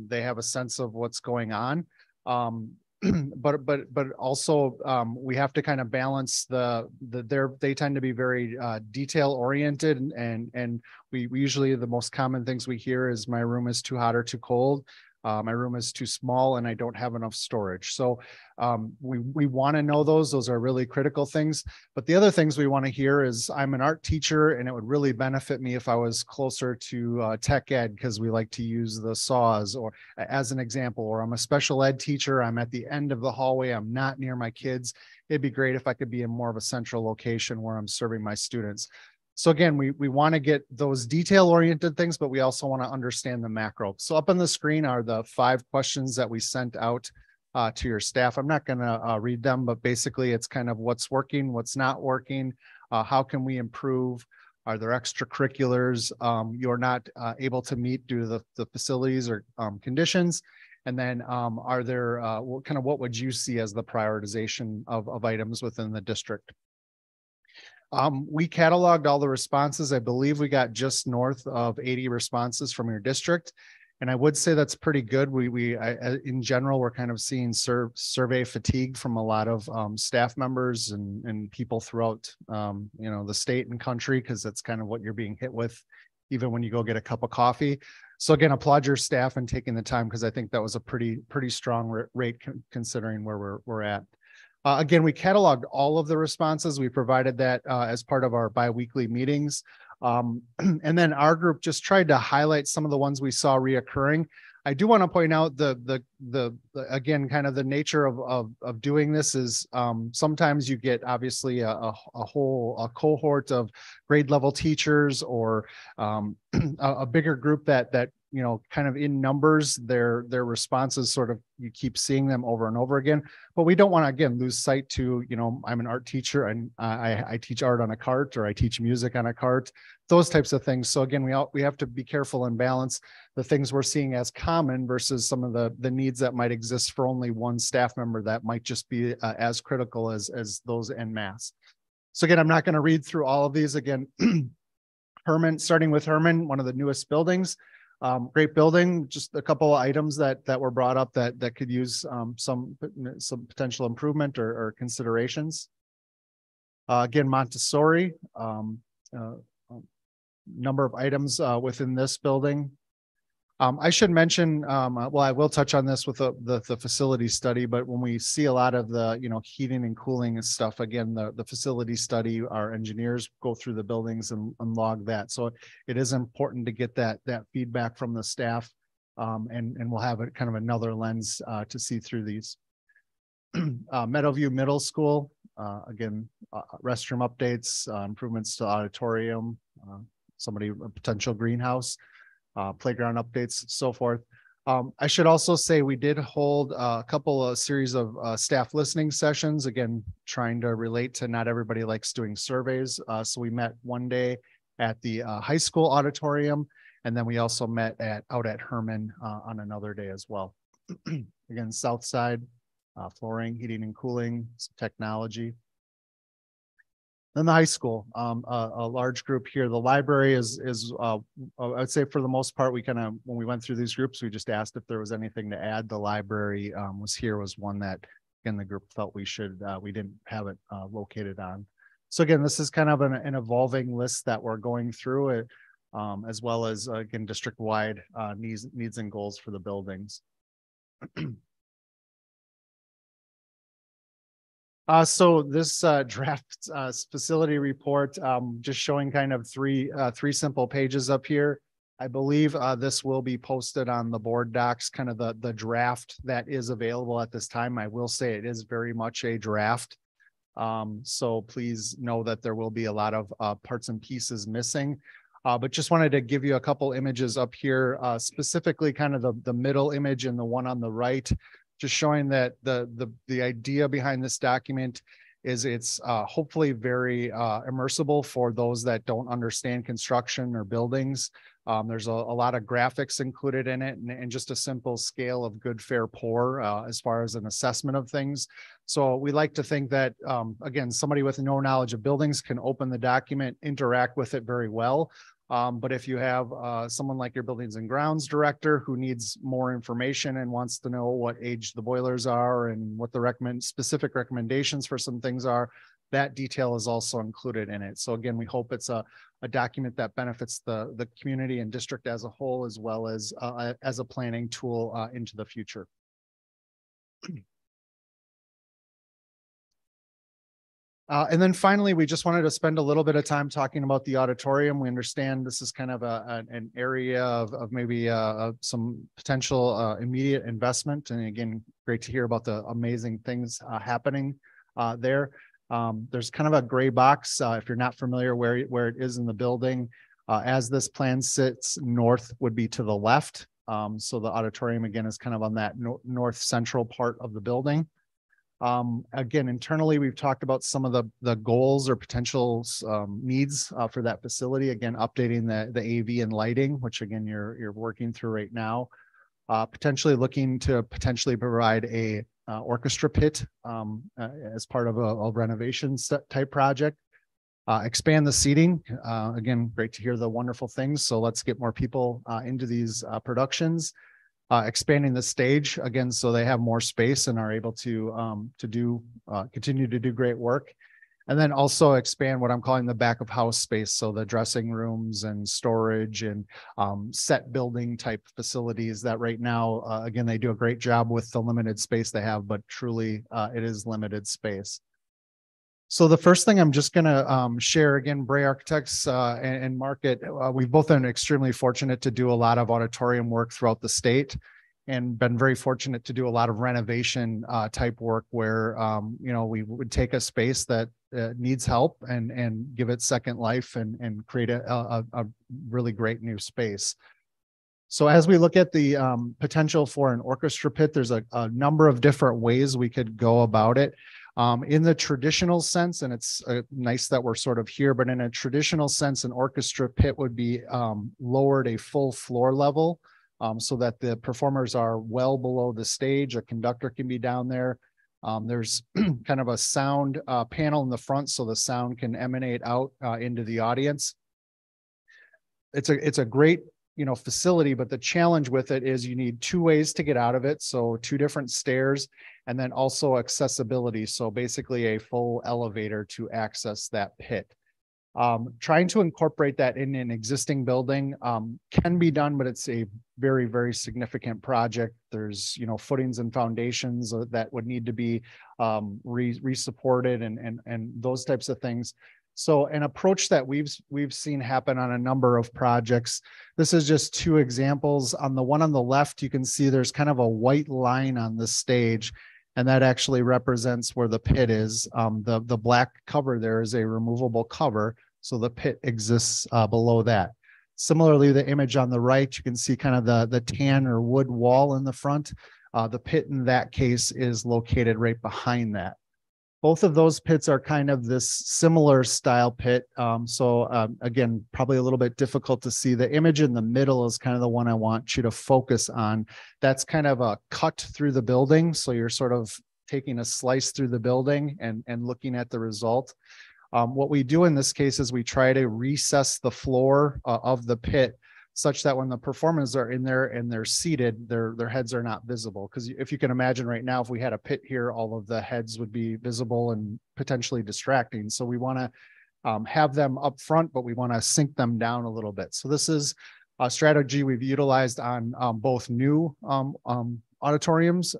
they have a sense of what's going on. But also we have to kind of balance they tend to be very detail oriented, and we usually the most common things we hear is my room is too hot or too cold. My room is too small and I don't have enough storage. So we want to know those. Those are really critical things. But the other things we want to hear is I'm an art teacher and it would really benefit me if I was closer to tech ed because we like to use the saws or as an example, or I'm a special ed teacher. I'm at the end of the hallway. I'm not near my kids. It'd be great if I could be in more of a central location where I'm serving my students. So again, we want to get those detail-oriented things, but we also want to understand the macro. So up on the screen are the 5 questions that we sent out to your staff. I'm not going to read them, but basically it's kind of what's working, what's not working, how can we improve, are there extracurriculars you're not able to meet due to the facilities or conditions, and then are there, what would you see as the prioritization of items within the district? We cataloged all the responses. I believe we got just north of 80 responses from your district. And I would say that's pretty good. In general, we're kind of seeing survey fatigue from a lot of staff members and people throughout, the state and country, because that's kind of what you're being hit with, even when you go get a cup of coffee. So again, applaud your staff and taking the time, because I think that was a pretty strong rate considering where we're at. Again, we cataloged all of the responses. We provided that as part of our biweekly meetings. And then our group just tried to highlight some of the ones we saw reoccurring. I do want to point out again, kind of the nature of doing this is sometimes you get obviously a cohort of grade level teachers or a bigger group that kind of in numbers, their responses sort of, you keep seeing them over and over again, but we don't want to, again, lose sight to, I'm an art teacher and I teach art on a cart, or I teach music on a cart, those types of things. So again, we have to be careful and balance the things we're seeing as common versus some of the needs that might exist for only one staff member that might just be as critical as those en masse. So again, I'm not going to read through all of these again. Herman, starting with Herman, one of the newest buildings. Great building, just a couple of items that were brought up that could use some potential improvement or considerations. Again, Montessori, number of items within this building. I should mention, well, I will touch on this with the facility study, but when we see a lot of the, heating and cooling and stuff, again, the facility study, our engineers go through the buildings and log that. So it is important to get that feedback from the staff, and we'll have kind of another lens to see through these. Meadowview Middle School, again, restroom updates, improvements to auditorium, a potential greenhouse. Playground updates, so forth. I should also say we did hold a couple of series of staff listening sessions, again, trying to relate to not everybody likes doing surveys. So we met one day at the high school auditorium, and then we also met out at Herman on another day as well. Again, South Side, flooring, heating and cooling, some technology. Then the high school, a large group here. The library is I'd say for the most part, when we went through these groups, we just asked if there was anything to add. The library was one that, again, the group felt we didn't have it located on. So again, this is kind of an evolving list that we're going through it, as well as, again, district-wide needs and goals for the buildings. So this draft facility report, just showing kind of three simple pages up here. I believe this will be posted on the board docs, kind of the draft that is available at this time. I will say it is very much a draft. So please know that there will be a lot of parts and pieces missing. But just wanted to give you a couple images up here, specifically kind of the middle image and the one on the right, just showing that the idea behind this document is it's hopefully very immersible for those that don't understand construction or buildings. There's a lot of graphics included in it, and just a simple scale of good, fair, poor as far as an assessment of things. So we like to think that, again, somebody with no knowledge of buildings can open the document, interact with it very well. But if you have someone like your buildings and grounds director who needs more information and wants to know what age the boilers are and what the specific recommendations for some things are, that detail is also included in it. So again, we hope it's a document that benefits the community and district as a whole, as well as a planning tool into the future. And then finally, we just wanted to spend a little bit of time talking about the auditorium. We understand this is kind of an area of maybe some potential immediate investment. And again, great to hear about the amazing things happening there. There's kind of a gray box if you're not familiar where it is in the building. As this plan sits, north would be to the left. So the auditorium again is kind of on that north central part of the building. Again, internally, we've talked about some of the goals or potential needs for that facility. Again, updating the AV and lighting, which again, you're working through right now. Potentially looking to provide a orchestra pit as part of a renovation type project. Expand the seating. Again, great to hear the wonderful things. So let's get more people into these productions. Expanding the stage again, so they have more space and are able to continue to do great work. And then also expand what I'm calling the back of house space. So the dressing rooms and storage and set building type facilities that right now, again, they do a great job with the limited space they have, but truly it is limited space. So the first thing I'm just going to share again, Bray Architects and Market, we've both been extremely fortunate to do a lot of auditorium work throughout the state and been very fortunate to do a lot of renovation type work where, we would take a space that needs help and give it second life and create a really great new space. So as we look at the potential for an orchestra pit, there's a number of different ways we could go about it. In the traditional sense, and it's nice that we're sort of here, but in a traditional sense, an orchestra pit would be lowered a full floor level so that the performers are well below the stage. A conductor can be down there. There's kind of a sound panel in the front so the sound can emanate out into the audience. It's a great facility, but the challenge with it is you need two ways to get out of it. So two different stairs and then also accessibility. So basically a full elevator to access that pit. Trying to incorporate that in an existing building can be done, but it's a very, very significant project. There's, footings and foundations that would need to be re-supported and those types of things. So an approach that we've seen happen on a number of projects. This is just two examples. On the one on the left, you can see there's kind of a white line on the stage, and that actually represents where the pit is. The black cover there is a removable cover, so the pit exists below that. Similarly, the image on the right, you can see kind of the tan or wood wall in the front. The pit in that case is located right behind that. Both of those pits are kind of this similar style pit. Again, probably a little bit difficult to see. The image in the middle is kind of the one I want you to focus on. That's kind of a cut through the building. So you're sort of taking a slice through the building and looking at the result. What we do in this case is we try to recess the floor of the pit such that when the performers are in there and they're seated, their heads are not visible. Because if you can imagine right now, if we had a pit here, all of the heads would be visible and potentially distracting. So we want to have them up front, but we want to sink them down a little bit. So this is a strategy we've utilized on both new auditoriums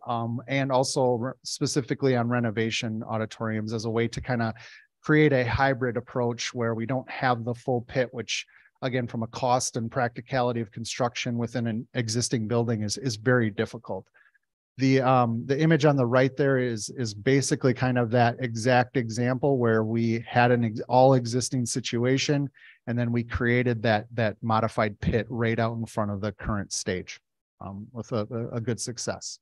and also specifically on renovation auditoriums as a way to kind of create a hybrid approach where we don't have the full pit, which again, from a cost and practicality of construction within an existing building is very difficult. The image on the right there is basically kind of that exact example where we had an all existing situation, and then we created that modified pit right out in front of the current stage with a good success.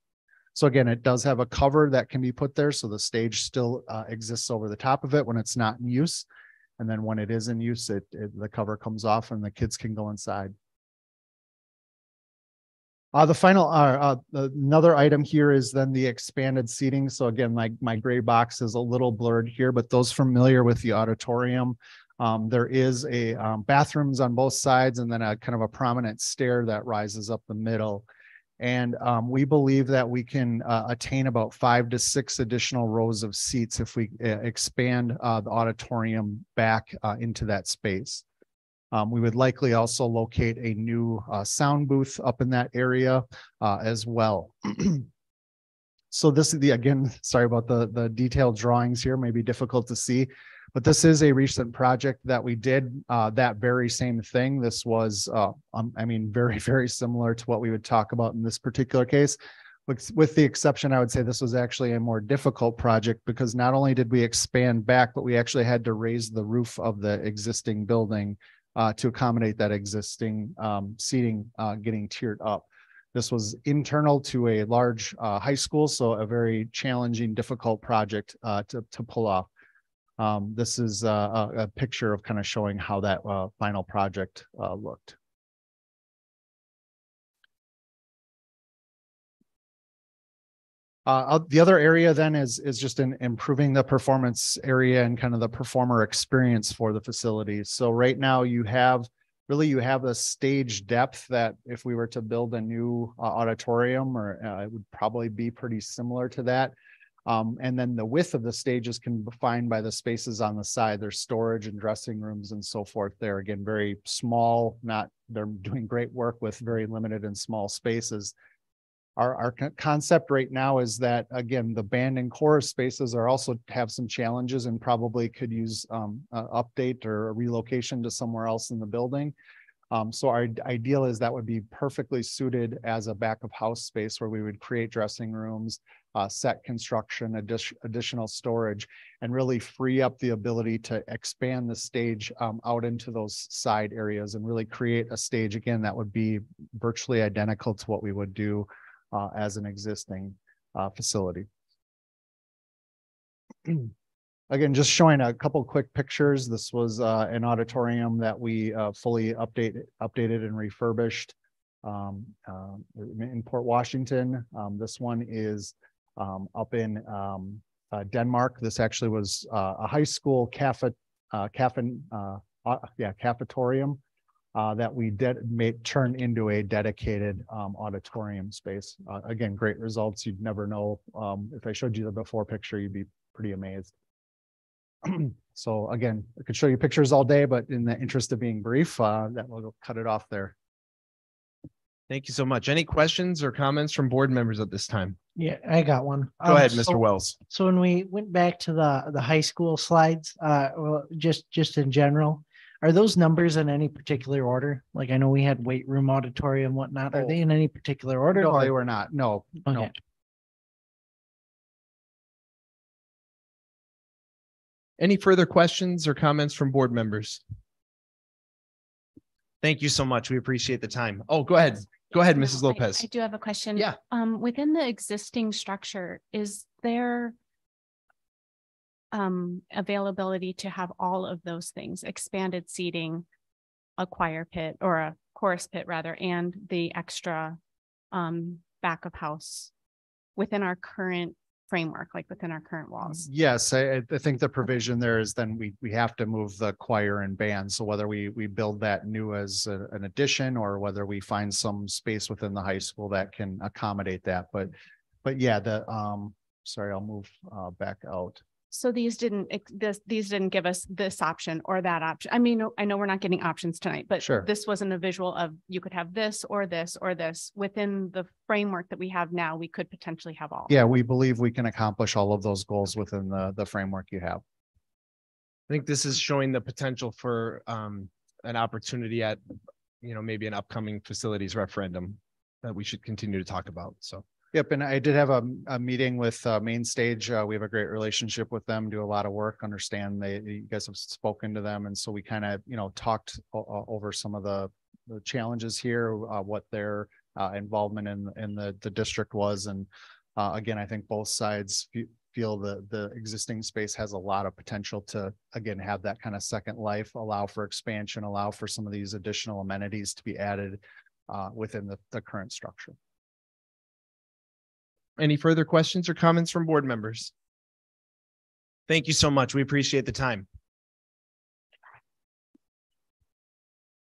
So again, it does have a cover that can be put there, so the stage still exists over the top of it when it's not in use. And then when it is in use, the cover comes off and the kids can go inside. The final, another item here is then the expanded seating. So again, my gray box is a little blurred here, but those familiar with the auditorium, there is bathrooms on both sides and then a kind of a prominent stair that rises up the middle. And we believe that we can attain about 5 to 6 additional rows of seats if we expand the auditorium back into that space. We would likely also locate a new sound booth up in that area as well. So this is again, sorry about the detailed drawings here, may be difficult to see, but this is a recent project that we did that very same thing. This was, I mean, very, very similar to what we would talk about in this particular case. With the exception, I would say this was actually a more difficult project because not only did we expand back, but we actually had to raise the roof of the existing building to accommodate that existing seating getting tiered up. This was internal to a large high school, so a very challenging, difficult project to pull off. This is a picture of kind of showing how that final project looked. The other area then is just in improving the performance area and kind of the performer experience for the facilities. So right now you have a stage depth that if we were to build a new auditorium, or it would probably be pretty similar to that. And then the width of the stages can be defined by the spaces on the side. There's storage and dressing rooms and so forth there. Again, very small, they're doing great work with very limited and small spaces. Our concept right now is that, again, the band and chorus spaces are also have some challenges and probably could use update or a relocation to somewhere else in the building. So our ideal is that would be perfectly suited as a back of house space where we would create dressing rooms, set construction, additional storage, and really free up the ability to expand the stage out into those side areas and really create a stage, again, that would be virtually identical to what we would do as an existing facility. Again, just showing a couple quick pictures. This was an auditorium that we fully updated and refurbished in Port Washington. This one is up in Denmark. This actually was a high school cafetorium that we turn into a dedicated auditorium space. Again, great results. You'd never know. If I showed you the before picture, you'd be pretty amazed. So again, I could show you pictures all day, but in the interest of being brief, that will cut it off there. Thank you so much. Any questions or comments from board members at this time? Yeah, I got one. Go ahead, Mr. Wells. So when we went back to the high school slides, well, just in general, are those numbers in any particular order? Like I know we had weight room, auditorium, whatnot. Are they in any particular order? No, they were not. No, okay. No. Any further questions or comments from board members? Thank you so much. We appreciate the time. Oh, go ahead. Go ahead, Mrs. Lopez. I do have a question. Yeah. Within the existing structure, is there availability to have all of those things, expanded seating, a choir pit or a chorus pit rather, and the extra back of house within our current framework, like within our current walls? Yes, I think the provision there is then we have to move the choir and band. So whether we build that new as an addition or whether we find some space within the high school that can accommodate that. But yeah, sorry, I'll move back out. So these didn't give us this option or that option. I mean, I know we're not getting options tonight, but sure, this wasn't a visual of you could have this or this or this. Within the framework that we have now, we could potentially have all. Yeah, we believe we can accomplish all of those goals within the framework you have. I think this is showing the potential for an opportunity at, maybe an upcoming facilities referendum that we should continue to talk about. So. Yep, and I did have a meeting with Main Stage. We have a great relationship with them, do a lot of work, understand you guys have spoken to them. And so we kind of, talked over some of the challenges here, what their involvement in the district was. And again, I think both sides feel the existing space has a lot of potential to, again, have that kind of second life, allow for expansion, allow for some of these additional amenities to be added within the current structure. Any further questions or comments from board members? Thank you so much. We appreciate the time.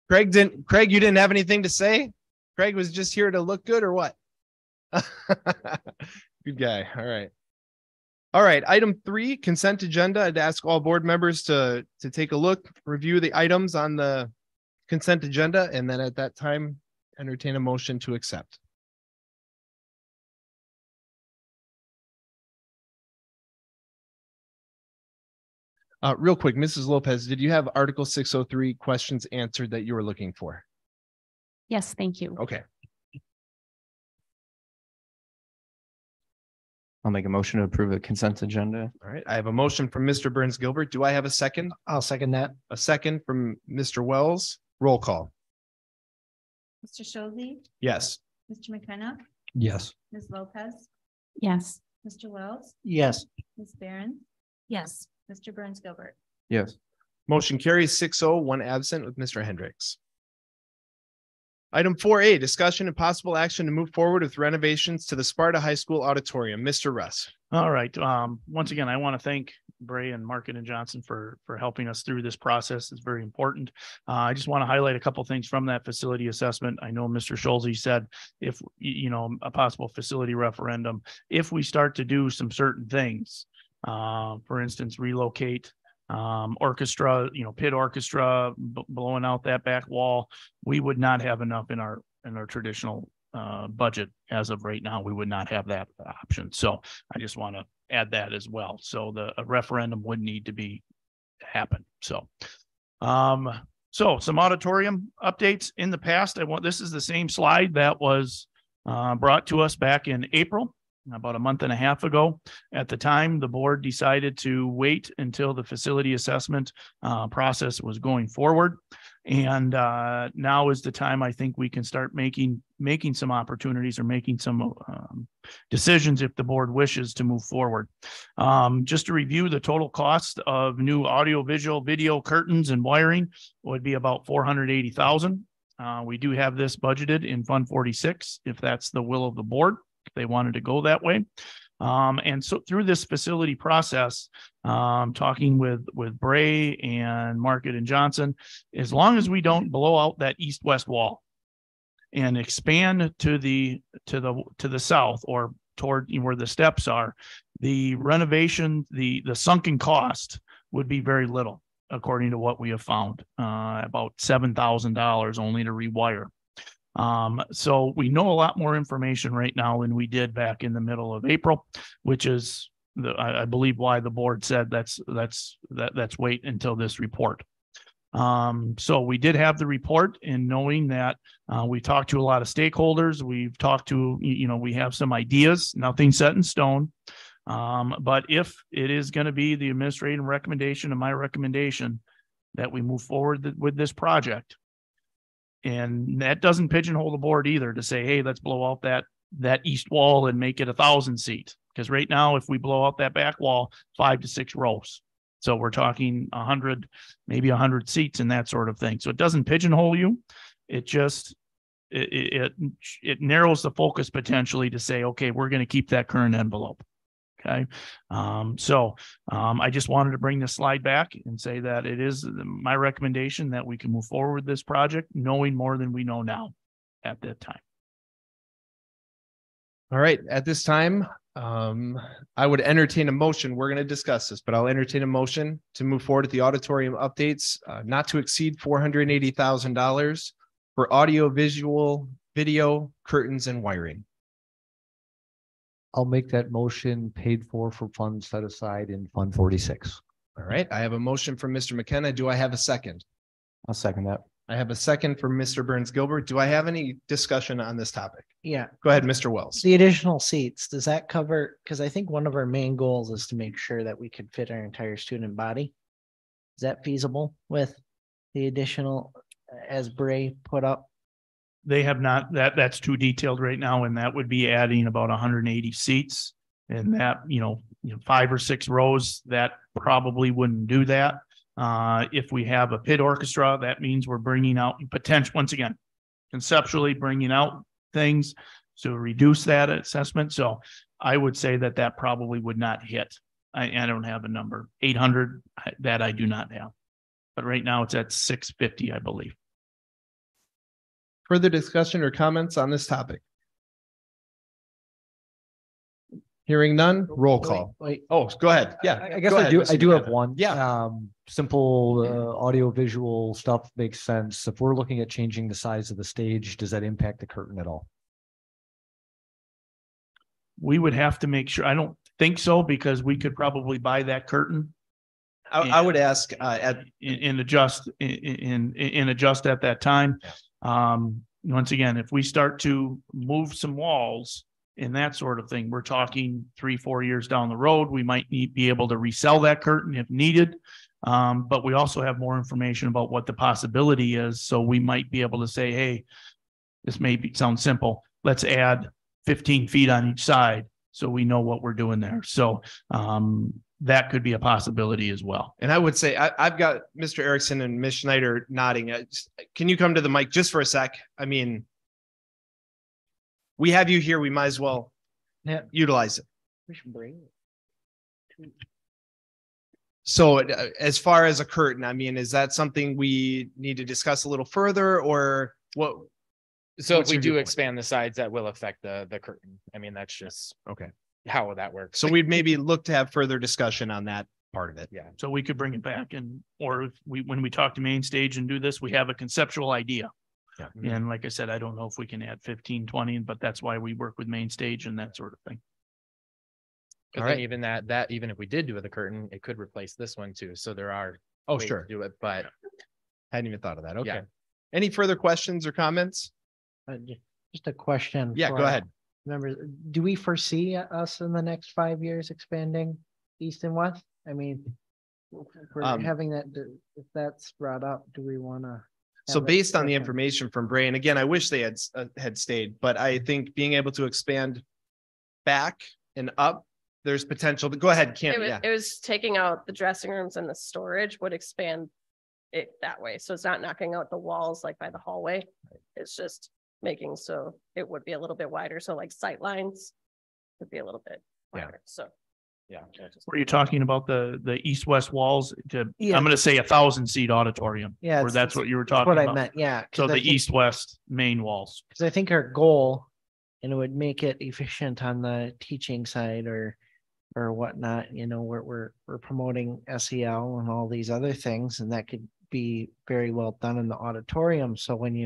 Craig, you didn't have anything to say? Craig was just here to look good or what? Good guy. All right. All right. Item 3, consent agenda. I'd ask all board members to take a look, review the items on the consent agenda, and then at that time, entertain a motion to accept. Real quick, Mrs. Lopez, did you have Article 603 questions answered that you were looking for? Yes, thank you. Okay. I'll make a motion to approve the consent agenda. All right. I have a motion from Mr. Burns Gilbert. Do I have a second? I'll second that. A second from Mr. Wells. Roll call. Mr. Sholzy, Yes. Mr. McKenna, Yes. Ms. Lopez, Yes. Mr. Wells, Yes. Ms. Barron. Yes. Mr. Burns Gilbert. Yes. Motion carries 6-0, 1 absent with Mr. Hendricks. Item 4A, discussion and possible action to move forward with renovations to the Sparta High School auditorium. Mr. Russ. All right. Once again, I want to thank Bray and Market and Johnson for helping us through this process. It's very important. I just want to highlight a couple things from that facility assessment. I know Mr. Schulze said if, a possible facility referendum, if we start to do some certain things, for instance, relocate orchestra, pit orchestra, blowing out that back wall, we would not have enough in our traditional budget as of right now. We would not have that option. So I just want to add that as well. So a referendum would need to happen. So, some auditorium updates in the past. This is the same slide that was brought to us back in April, about a month and a half ago. At the time, the board decided to wait until the facility assessment process was going forward. And now is the time I think we can start making some opportunities or making some decisions if the board wishes to move forward. Just to review, the total cost of new audio, visual, video, curtains, and wiring would be about $480,000. We do have this budgeted in Fund 46, if that's the will of the board, if they wanted to go that way. And so through this facility process, talking with Bray and Market and Johnson, as long as we don't blow out that east-west wall and expand to the south or toward where the steps are, the renovation, the sunken cost would be very little, according to what we have found, about $7,000 only to rewire. So we know a lot more information right now than we did back in the middle of April, which is I believe why the board said let's wait until this report. So we did have the report, and knowing that we talked to a lot of stakeholders, we've talked to, we have some ideas, nothing set in stone. But if it is going to be the administrative recommendation and my recommendation that we move forward with this project, and that doesn't pigeonhole the board either to say, hey, let's blow out that east wall and make it 1,000 seat. Because right now, if we blow out that back wall, 5 to 6 rows. So we're talking 100, maybe 100 seats and that sort of thing. So it doesn't pigeonhole you. It just, it narrows the focus potentially to say, okay, we're going to keep that current envelope. Okay. I just wanted to bring this slide back and say that it is my recommendation that we can move forward with this project, knowing more than we know now at that time. All right. At this time, I would entertain a motion. We're going to discuss this, but I'll entertain a motion to move forward with the auditorium updates, not to exceed $480,000 for audio, visual, video, curtains, and wiring. I'll make that motion paid for funds set aside in Fund 46. All right. I have a motion from Mr. McKenna. Do I have a second? I'll second that. I have a second from Mr. Burns Gilbert. Do I have any discussion on this topic? Yeah. Go ahead, Mr. Wells. The additional seats, does that cover, because I think one of our main goals is to make sure that we could fit our entire student body. Is that feasible with the additional, as Bray put up? They have not, that's too detailed right now, and that would be adding about 180 seats, and that, 5 or 6 rows, that probably wouldn't do that. If we have a pit orchestra, that means we're bringing out potential, once again, conceptually bringing out things to reduce that assessment. So I would say that probably would not hit. I don't have a number. 800, that I do not have. But right now it's at 650, I believe. Further discussion or comments on this topic? Hearing none, roll call. Wait. Oh, go ahead. Yeah. I guess go I ahead, do. Mr. I do have McKenna. one. Yeah. Simple audio visual stuff makes sense. If we're looking at changing the size of the stage, does that impact the curtain at all? We would have to make sure. I don't think so, because we could probably buy that curtain. I would ask and adjust and adjust at that time. Once again, if we start to move some walls and that sort of thing, we're talking 3-4 years down the road, we might be able to resell that curtain if needed. But we also have more information about what the possibility is. So we might be able to say, hey, this sound simple. Let's add 15 feet on each side so we know what we're doing there. So that could be a possibility as well. And I would say I've got Mr. Erickson and Ms. Schneider nodding. Can you come to the mic just for a sec? I mean, we have you here. We might as well utilize it. We should bring it. So as far as a curtain, I mean, is that something we need to discuss a little further, or what? So what's if we your do viewpoint? expand the sides, that will affect the curtain. I mean, that's just okay. How that works. So we'd maybe look to have further discussion on that part of it. Yeah. So we could bring it back, or if when we talk to main stage and do this, we have a conceptual idea. Yeah. And like I said, I don't know if we can add 15, 20, but that's why we work with main stage and that sort of thing. Because then even that even if we did do the curtain, it could replace this one too. So there are ways sure. to do it, but Hadn't even thought of that. Okay. Yeah. Any further questions or comments? Just a question. Yeah, go ahead. Remember, do we foresee us in the next 5 years expanding east and west? I mean, if we're having that, if that's brought up, do we want to? So based on the information from Bray, and again, I wish they had stayed, but I think being able to expand back and up, there's potential. But go ahead, Kim. It was taking out the dressing rooms and the storage would expand it that way. So it's not knocking out the walls like by the hallway. It's just making so it would be a little bit wider. So like sight lines would be a little bit wider. So yeah. Were you talking about the east-west walls to, Yeah. I'm going to say 1,000-seat auditorium? Yeah, Or that's what you were talking what about. I meant. Yeah. So 'cause I the think- east-west main walls. Because I think our goal, and it would make it efficient on the teaching side or whatnot, you know, we're promoting SEL and all these other things, and that could be very well done in the auditorium. So when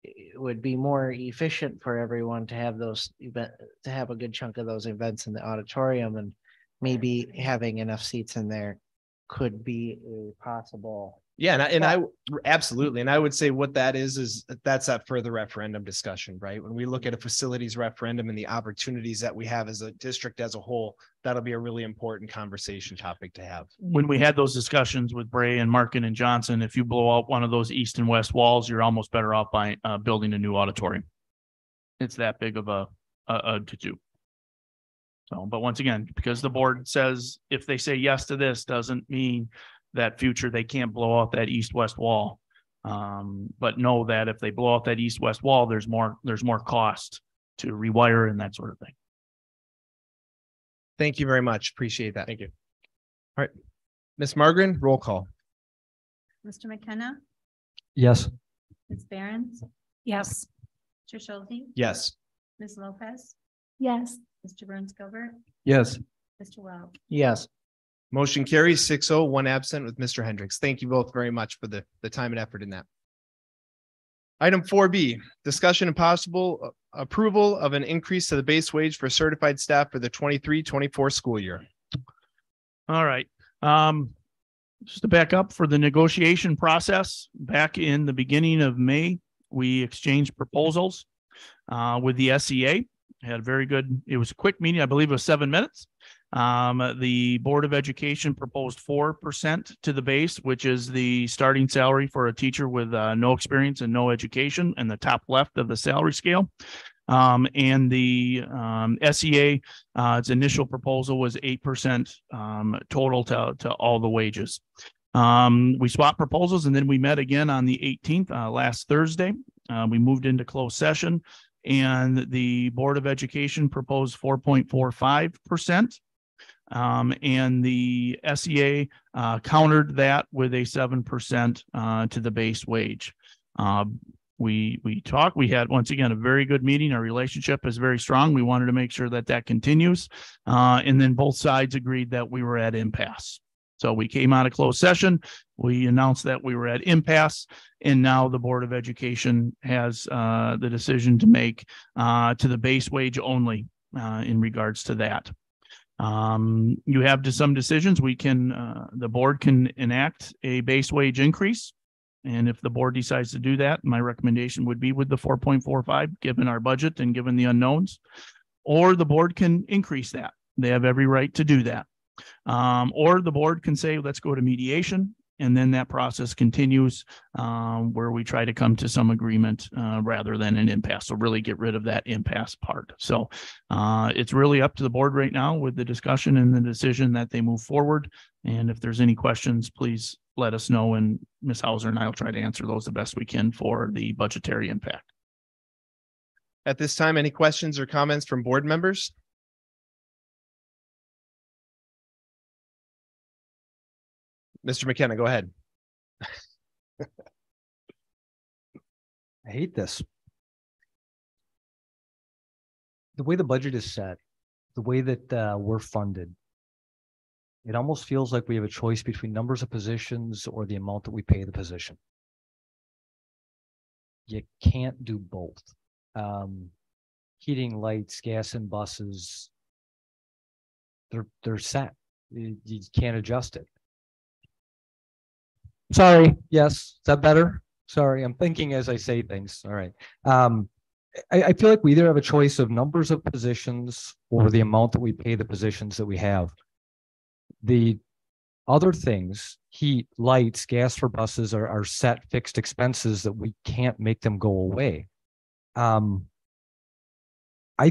it would be more efficient for everyone to have those to have a good chunk of those events in the auditorium, and maybe having enough seats in there could be a possible. Yeah, and I absolutely, and I would say what that is that's that further referendum discussion, right? When we look at a facilities referendum and the opportunities that we have as a district as a whole, that'll be a really important conversation topic to have. When we had those discussions with Bray and Markin and Johnson, if you blow out one of those east and west walls, you're almost better off by building a new auditorium. It's that big of a to do. So, but once again, because the board says if they say yes to this, doesn't mean that future they can't blow out that east-west wall. But know that if they blow out that east-west wall, there's more cost to rewire and that sort of thing. Thank you very much. Appreciate that. Thank you. All right. Ms. Margren, roll call. Mr. McKenna, Yes. Ms. Behrens, Yes. Mr. Schulte, Yes. Ms. Lopez, Yes. Mr. Burns Gilbert, Yes. Mr. Wild. Yes. Motion carries 6-0, 1 absent with Mr. Hendricks. Thank you both very much for the time and effort in that. Item 4B, discussion and possible approval of an increase to the base wage for certified staff for the 23-24 school year. All right. Just to back up for the negotiation process, back in the beginning of May, we exchanged proposals with the SEA. Had a very good, it was a quick meeting. I believe it was 7 minutes. The Board of Education proposed 4% to the base, which is the starting salary for a teacher with no experience and no education, and the top left of the salary scale. And the SEA, its initial proposal was 8% total to all the wages. We swapped proposals, and then we met again on the 18th, last Thursday. We moved into closed session, and the Board of Education proposed 4.45%. And the SEA countered that with a 7% to the base wage. We talked, we had, once again, a very good meeting. Our relationship is very strong. We wanted to make sure that that continues. And then both sides agreed that we were at impasse. So we came out of closed session. We announced that we were at impasse, and now the Board of Education has the decision to make to the base wage only in regards to that. You have some decisions. We can, the board can enact a base wage increase. And if the board decides to do that, my recommendation would be with the 4.45, given our budget and given the unknowns, or the board can increase that. They have every right to do that. Or the board can say, let's go to mediation. And then that process continues where we try to come to some agreement rather than an impasse. So really get rid of that impasse part. So it's really up to the board right now with the discussion and the decision that they move forward. And if there's any questions, please let us know. And Ms. Hauser and I will try to answer those the best we can for the budgetary impact. At this time, any questions or comments from board members? Mr. McKenna, go ahead. I hate this. The way the budget is set, the way that we're funded, it almost feels like we have a choice between numbers of positions or the amount that we pay the position. You can't do both. Heating, lights, gas, and buses, they're set. You can't adjust it. Sorry. Yes. Is that better? Sorry. I'm thinking as I say things. All right. I feel like we either have a choice of numbers of positions or the amount that we pay the positions that we have. The other things, heat, lights, gas for buses are set fixed expenses that we can't make them go away. I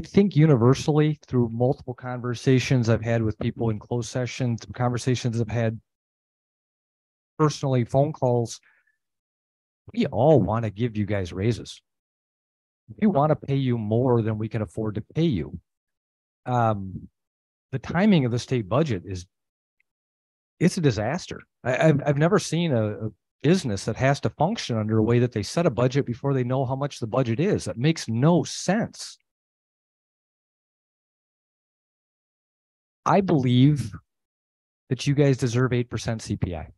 think universally through multiple conversations I've had with people in closed sessions, conversations I've had personally, phone calls, we all want to give you guys raises. We want to pay you more than we can afford to pay you. The timing of the state budget it's a disaster. I've never seen a business that has to function under a way that they set a budget before they know how much the budget is. That makes no sense. I believe that you guys deserve 8% CPI.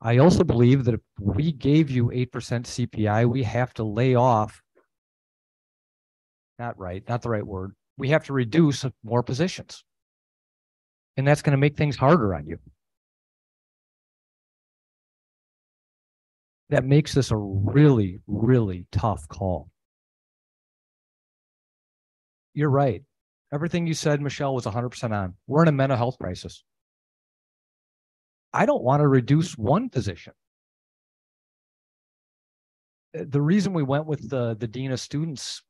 I also believe that if we gave you 8% CPI, we have to lay off, not the right word. We have to reduce more positions. And that's going to make things harder on you. That makes this a really, really tough call. You're right. Everything you said, Michelle, was 100% on. We're in a mental health crisis. I don't want to reduce one position. The reason we went with the Dean of Students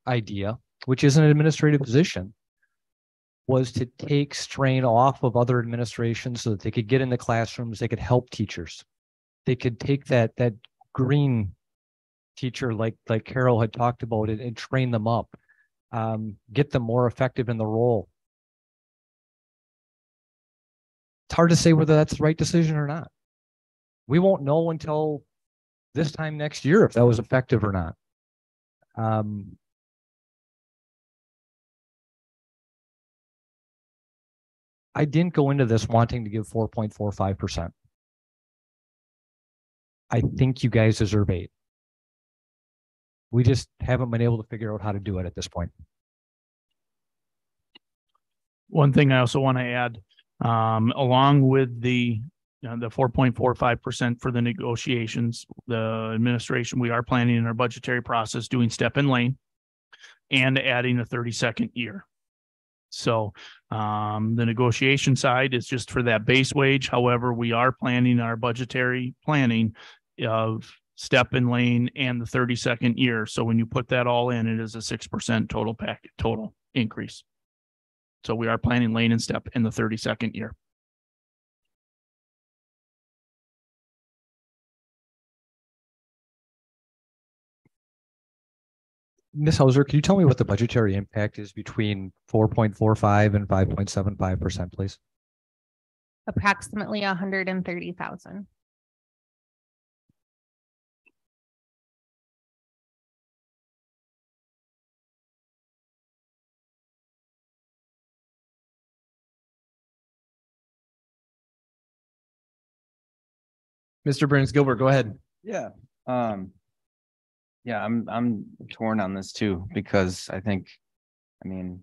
idea, which is an administrative position, was to take strain off of other administrations so that they could get in the classrooms, they could help teachers. They could take that green teacher like Carol had talked about it and train them up, get them more effective in the role. It's hard to say whether that's the right decision or not. We won't know until this time next year if that was effective or not. I didn't go into this wanting to give 4.45%. I think you guys deserve 8. We just haven't been able to figure out how to do it at this point. One thing I also want to add, along with the 4.45% for the negotiations, the administration, we are planning in our budgetary process doing step and lane and adding a 32nd year. So the negotiation side is just for that base wage. However, we are planning our budgetary planning of step and lane and the 32nd year. So when you put that all in, it is a 6% total increase. So we are planning lane and step in the 32nd year. Ms. Hauser, can you tell me what the budgetary impact is between 4.45 and 5.75%, please? Approximately 130,000. Mr. Burns Gilbert, go ahead. Yeah. Yeah, I'm torn on this too, because I think, I mean,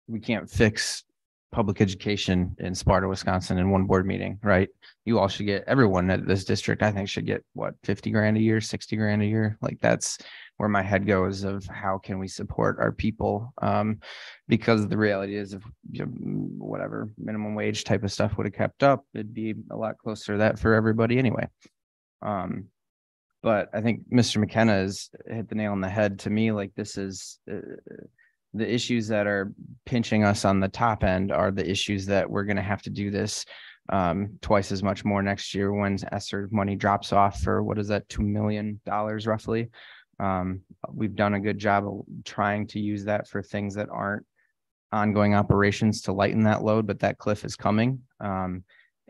we can't fix public education in Sparta, Wisconsin in one board meeting, right? You all should get, everyone at this district, I think, should get what, 50 grand a year, 60 grand a year. Like that's where my head goes of how can we support our people? Because the reality is if whatever minimum wage type of stuff would have kept up, it'd be a lot closer to that for everybody anyway. But I think Mr. McKenna has hit the nail on the head to me. Like this is the issues that are pinching us on the top end are the issues that we're going to have to do this twice as much more next year when ESSER money drops off for, what is that, $2 million roughly. We've done a good job of trying to use that for things that aren't ongoing operations to lighten that load, but that cliff is coming.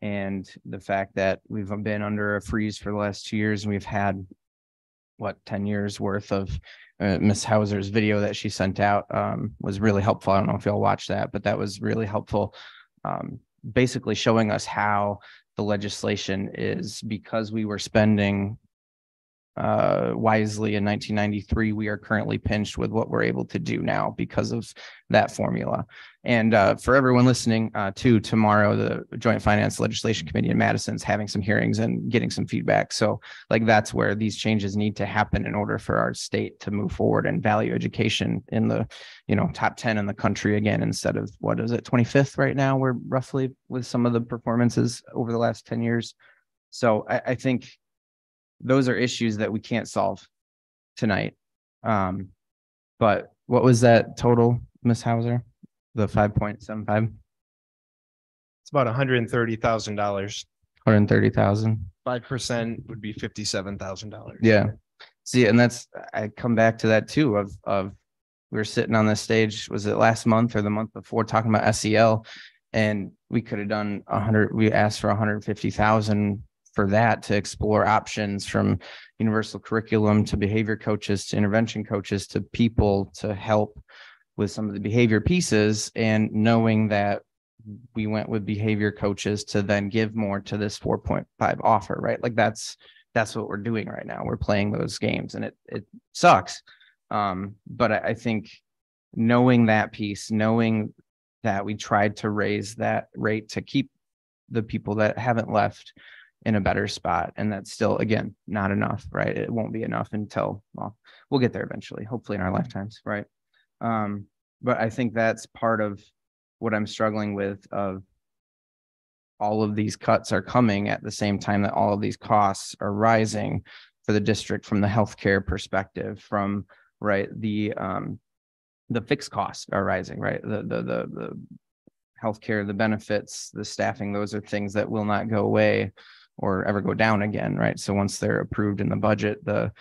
And the fact that we've been under a freeze for the last 2 years, and we've had what 10 years worth of Miss Hauser's video that she sent out was really helpful. I don't know if y'all watched that, but that was really helpful. Basically showing us how the legislation is, because we were spending wisely in 1993, we are currently pinched with what we're able to do now because of that formula. And for everyone listening to tomorrow, the Joint Finance Legislation Committee in Madison's having some hearings and getting some feedback. So like that's where these changes need to happen in order for our state to move forward and value education in the, top 10 in the country again, instead of what is it, 25th right now, we're roughly with some of the performances over the last 10 years. So I think those are issues that we can't solve tonight. But what was that total, Ms. Hauser? The 5.75? It's about $130,000. 130,000. 5% would be $57,000. Yeah. See, and I come back to that too, of we were sitting on this stage, was it last month or the month before, talking about SEL, and we could have done we asked for 150,000 for that to explore options from universal curriculum to behavior coaches to intervention coaches to people to help with some of the behavior pieces, and knowing that we went with behavior coaches to then give more to this 4.5 offer, right? Like that's what we're doing right now. We're playing those games and it sucks. But I think knowing that piece, knowing that we tried to raise that rate to keep the people that haven't left in a better spot. And that's still, again, not enough, right? It won't be enough until, well, we'll get there eventually, hopefully in our lifetimes, right? But I think that's part of what I'm struggling with, of all of these cuts are coming at the same time that all of these costs are rising for the district from the healthcare perspective, from, right, the fixed costs are rising, right? The healthcare, the benefits, the staffing, those are things that will not go away or ever go down again, right? So once they're approved in the budget, the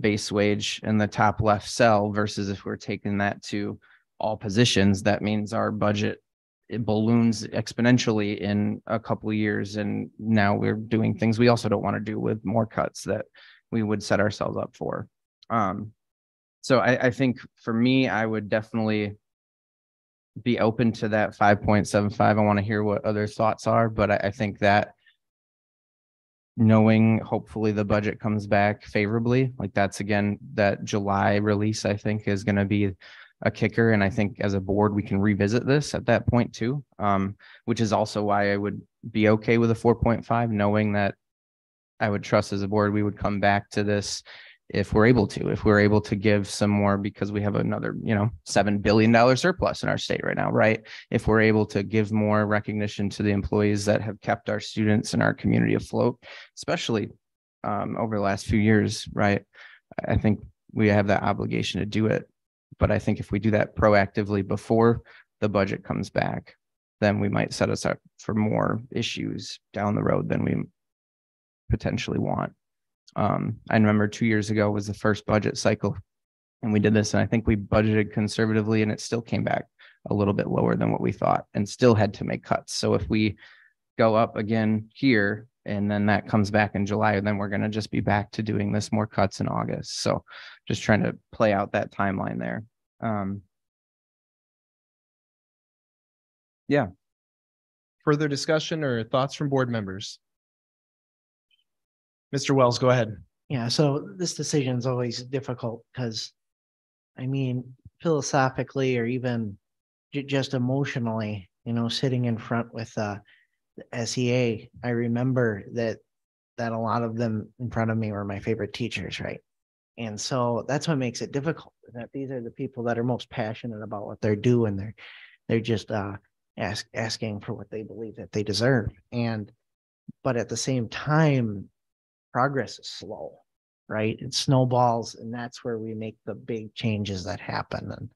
base wage in the top left cell, versus if we're taking that to all positions, that means our budget, it balloons exponentially in a couple of years. And now we're doing things we also don't want to do with more cuts that we would set ourselves up for. So I think for me, I would definitely be open to that 5.75. I want to hear what other thoughts are, but I think that knowing hopefully the budget comes back favorably, like that's, again, that July release, I think is going to be a kicker. And I think as a board, we can revisit this at that point too, which is also why I would be okay with a 4.5, knowing that I would trust as a board, we would come back to this if we're able to give some more, because we have another, $7 billion surplus in our state right now, right? If we're able to give more recognition to the employees that have kept our students and our community afloat, especially over the last few years, right? I think we have that obligation to do it. But I think if we do that proactively before the budget comes back, then we might set us up for more issues down the road than we potentially want. I remember 2 years ago was the first budget cycle, and we did this, and I think we budgeted conservatively, and it still came back a little bit lower than what we thought, and still had to make cuts. So if we go up again here, and then that comes back in July, then we're going to just be back to doing this more cuts in August. So just trying to play out that timeline there. Yeah. Further discussion or thoughts from board members? Mr. Wells, go ahead. Yeah, so this decision is always difficult because, I mean, philosophically or even just emotionally, sitting in front with the SEA, I remember that a lot of them in front of me were my favorite teachers, right? And so that's what makes it difficult, that these are the people that are most passionate about what they're doing. They're just asking for what they believe that they deserve. But at the same time, progress is slow, right? It snowballs, and that's where we make the big changes that happen. And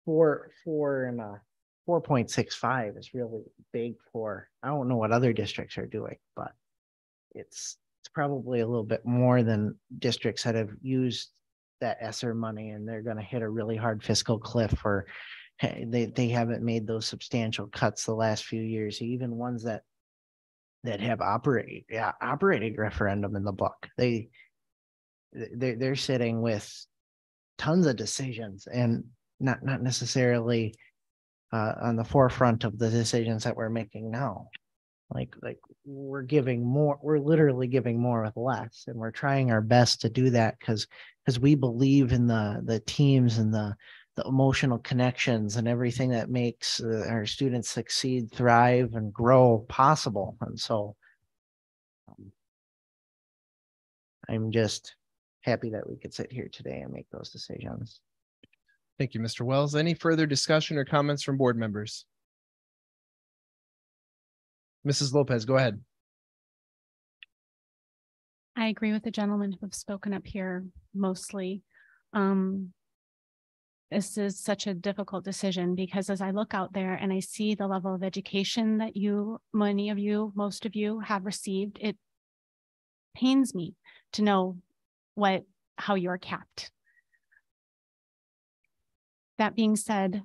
4.65 is really big for, I don't know what other districts are doing, but it's probably a little bit more than districts that have used that ESSER money, and they're going to hit a really hard fiscal cliff, or they haven't made those substantial cuts the last few years. Even ones that have operating referendum in the book, they're sitting with tons of decisions and not necessarily on the forefront of the decisions that we're making now. Like we're giving more, we're literally giving more with less, and we're trying our best to do that because we believe in the teams and the emotional connections and everything that makes our students succeed, thrive, and grow possible. And so I'm just happy that we could sit here today and make those decisions. Thank you, Mr. Wells. Any further discussion or comments from board members? Mrs. Lopez, go ahead. I agree with the gentlemen who have spoken up here mostly. This is such a difficult decision because as I look out there and I see the level of education that most of you have received, it pains me to know how you're capped. That being said,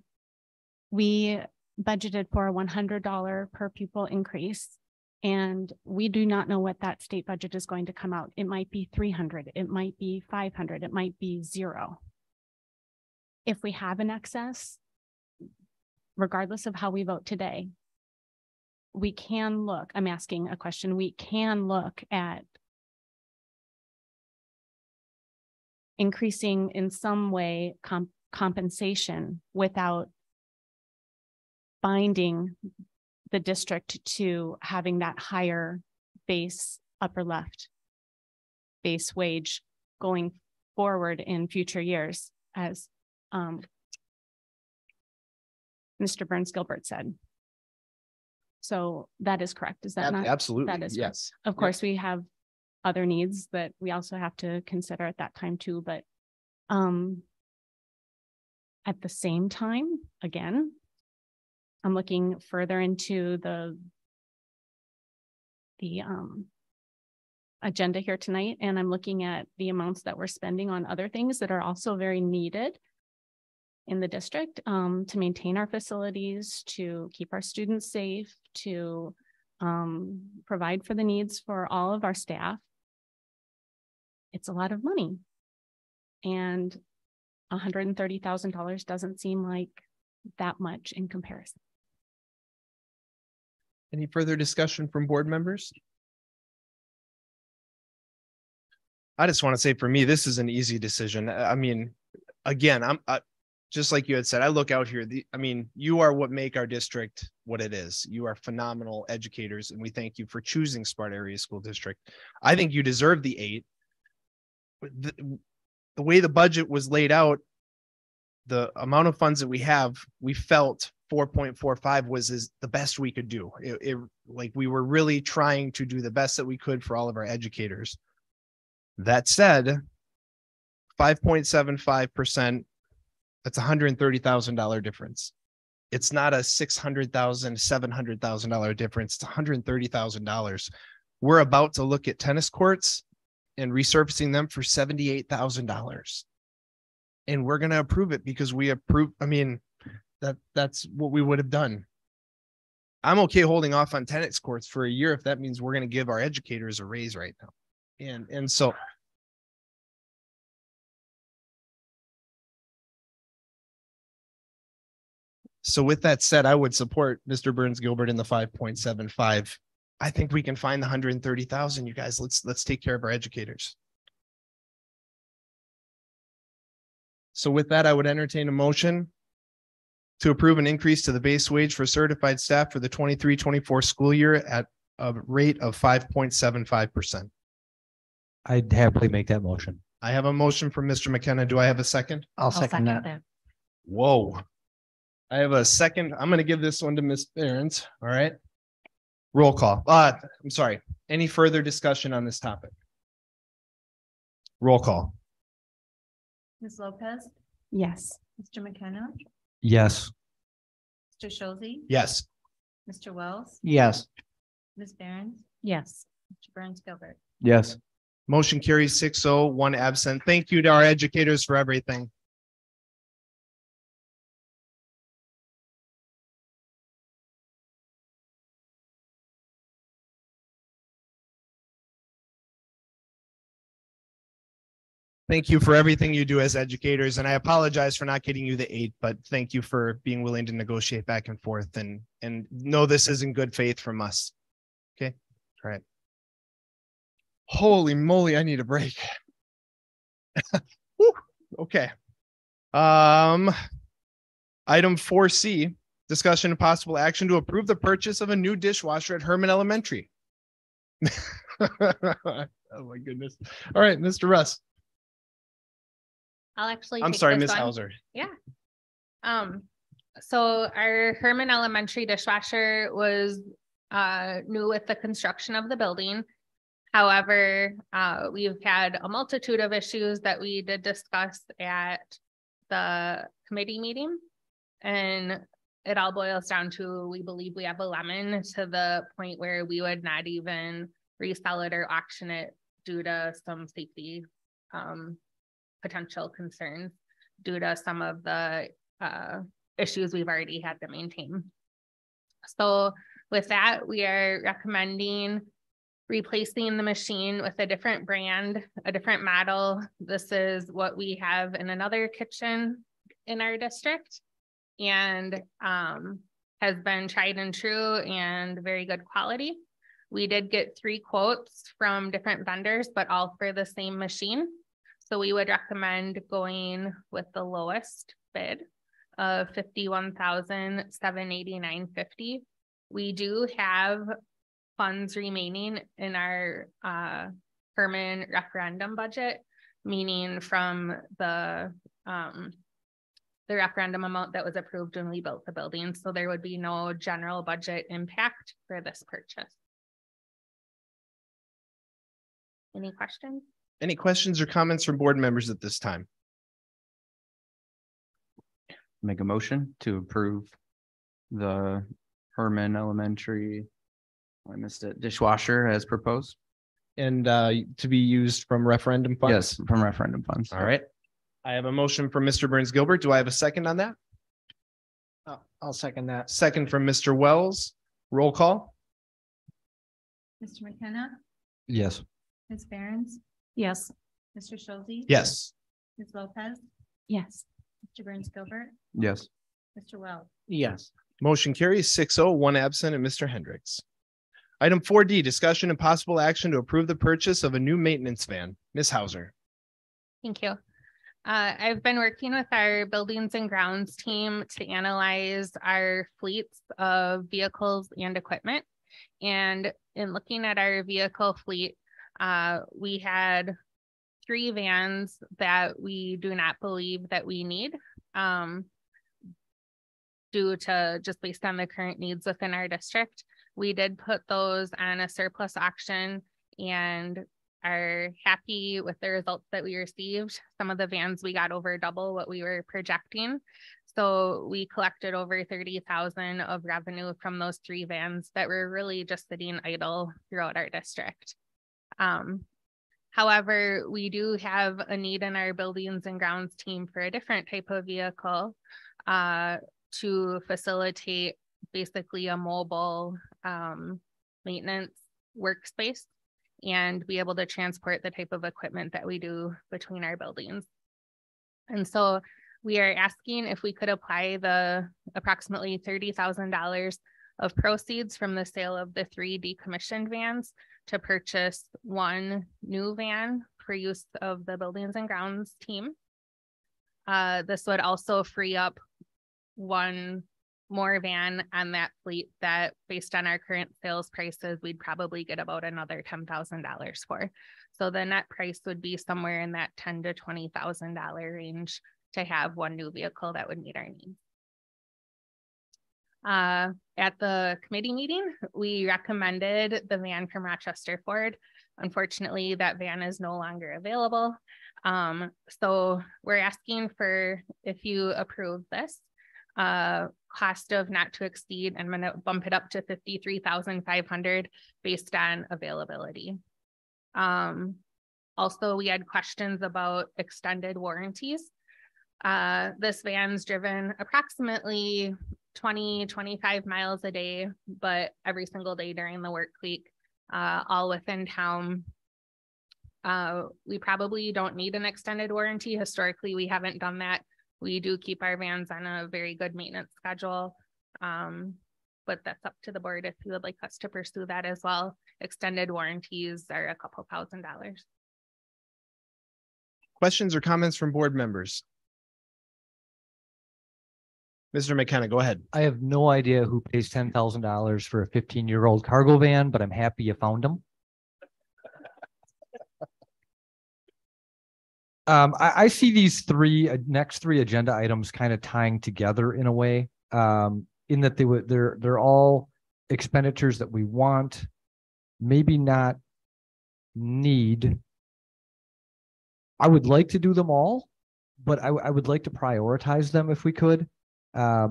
we budgeted for a $100 per pupil increase, and we do not know what that state budget is going to come out. It might be 300, it might be 500, it might be 0. If we have an excess, regardless of how we vote today, we can look, I'm asking a question, we can look at increasing in some way compensation without binding the district to having that higher base, upper left base wage going forward in future years, as Mr. Burns Gilbert said. So that is correct. Is that not? Absolutely. That is yes. Correct. Of course, we have other needs that we also have to consider at that time too. But at the same time, again, I'm looking further into the agenda here tonight, and I'm looking at the amounts that we're spending on other things that are also very needed in the district, to maintain our facilities, to keep our students safe, to provide for the needs for all of our staff. It's a lot of money, and $130,000 doesn't seem like that much in comparison. Any further discussion from board members? I just want to say, for me, this is an easy decision. I mean, again, just like you had said, I look out here. You are what make our district what it is. You are phenomenal educators, and we thank you for choosing Sparta Area School District. I think you deserve the 8. The way the budget was laid out, the amount of funds that we felt 4.45 was the best we could do. Like we were really trying to do the best that we could for all of our educators. That said, 5.75%, that's $130,000 difference. It's not a $600,000, $700,000 difference. It's $130,000. We're about to look at tennis courts and resurfacing them for $78,000. And we're going to approve it because we approve. I mean, that's what we would have done. I'm okay holding off on tennis courts for a year if that means we're going to give our educators a raise right now. And so with that said, I would support Mr. Burns Gilbert in the 5.75 I think we can find the 130,000, you guys. Let's take care of our educators. So with that, I would entertain a motion to approve an increase to the base wage for certified staff for the 23-24 school year at a rate of 5.75%. I'd happily make that motion. I have a motion from Mr. McKenna. Do I have a second? I'll second that. Whoa. I have a second. I'm going to give this one to Ms. Behrens. All right. Roll call. I'm sorry. Any further discussion on this topic? Roll call. Ms. Lopez, Yes. Mr. McKenna, Yes. Mr. Schulte, Yes. Mr. Wells, Yes. Ms. Behrens, Yes. Mr. Burns Gilbert. Yes. Motion carries 6-0, 1 absent. Thank you to our educators for everything. Thank you for everything you do as educators. And I apologize for not getting you the 8, but thank you for being willing to negotiate back and forth and know this is in good faith from us. Okay. All right. Holy moly, I need a break. Okay. Item 4C, discussion and possible action to approve the purchase of a new dishwasher at Herman Elementary. Oh my goodness. All right, Mr. Russ. I'll actually. I'm take sorry, this Ms. one. Hauser. Yeah. So our Herman Elementary dishwasher was new with the construction of the building. However, we've had a multitude of issues that we did discuss at the committee meeting, and it all boils down to, we believe we have a lemon to the point where we would not even resell it or auction it due to some safety potential concerns due to some of the issues we've already had to maintain. So with that, we are recommending replacing the machine with a different brand, a different model. This is what we have in another kitchen in our district, and has been tried and true and very good quality. We did get 3 quotes from different vendors, but all for the same machine. So we would recommend going with the lowest bid of $51,789.50. We do have funds remaining in our Herman referendum budget, meaning from the referendum amount that was approved when we built the building. So there would be no general budget impact for this purchase. Any questions? Any questions or comments from board members at this time? Make a motion to approve the Herman Elementary, I missed it, dishwasher as proposed. And to be used from referendum funds? Yes, from referendum funds. All right. I have a motion from Mr. Burns Gilbert. Do I have a second on that? I'll second that. Second from Mr. Wells. Roll call. Mr. McKenna, Yes. Ms. Behrens, Yes. Mr. Schulte. Yes. Ms. Lopez, Yes. Mr. Burns Gilbert, Yes. Mr. Wells. Yes. Motion carries 6-0, 1 absent, and Mr. Hendricks. Item 4D, discussion and possible action to approve the purchase of a new maintenance van. Ms. Hauser. Thank you. I've been working with our buildings and grounds team to analyze our fleets of vehicles and equipment. And in looking at our vehicle fleet, we had 3 vans that we do not believe that we need due to just based on the current needs within our district. We did put those on a surplus auction and are happy with the results that we received. Some of the vans we got over double what we were projecting. So we collected over 30,000 of revenue from those 3 vans that were really just sitting idle throughout our district. However, we do have a need in our buildings and grounds team for a different type of vehicle to facilitate basically a mobile maintenance workspace and be able to transport the type of equipment that we do between our buildings. And so we are asking if we could apply the approximately $30,000 of proceeds from the sale of the 3 decommissioned vans to purchase 1 new van for use of the buildings and grounds team. This would also free up 1 more van on that fleet that, based on our current sales prices, we'd probably get about another $10,000 for. So the net price would be somewhere in that $10,000 to $20,000 range to have 1 new vehicle that would meet our needs. At the committee meeting, we recommended the van from Rochester Ford. Unfortunately, that van is no longer available. So we're asking for, if you approve this, cost of not to exceed, I'm going to bump it up to $53,500 based on availability. Also, we had questions about extended warranties. This van's driven approximately 20-25 miles a day, but every single day during the work week, all within town. We probably don't need an extended warranty. Historically, we haven't done that. We do keep our vans on a very good maintenance schedule, but that's up to the board if you would like us to pursue that as well. Extended warranties are a couple $1,000s. Questions or comments from board members? Mr. McKenna, go ahead. I have no idea who pays $10,000 for a 15-year-old cargo van, but I'm happy you found them. I see these next three agenda items kind of tying together in a way, in that they're all expenditures that we want, maybe not need. I would like to do them all, but I would like to prioritize them if we could. I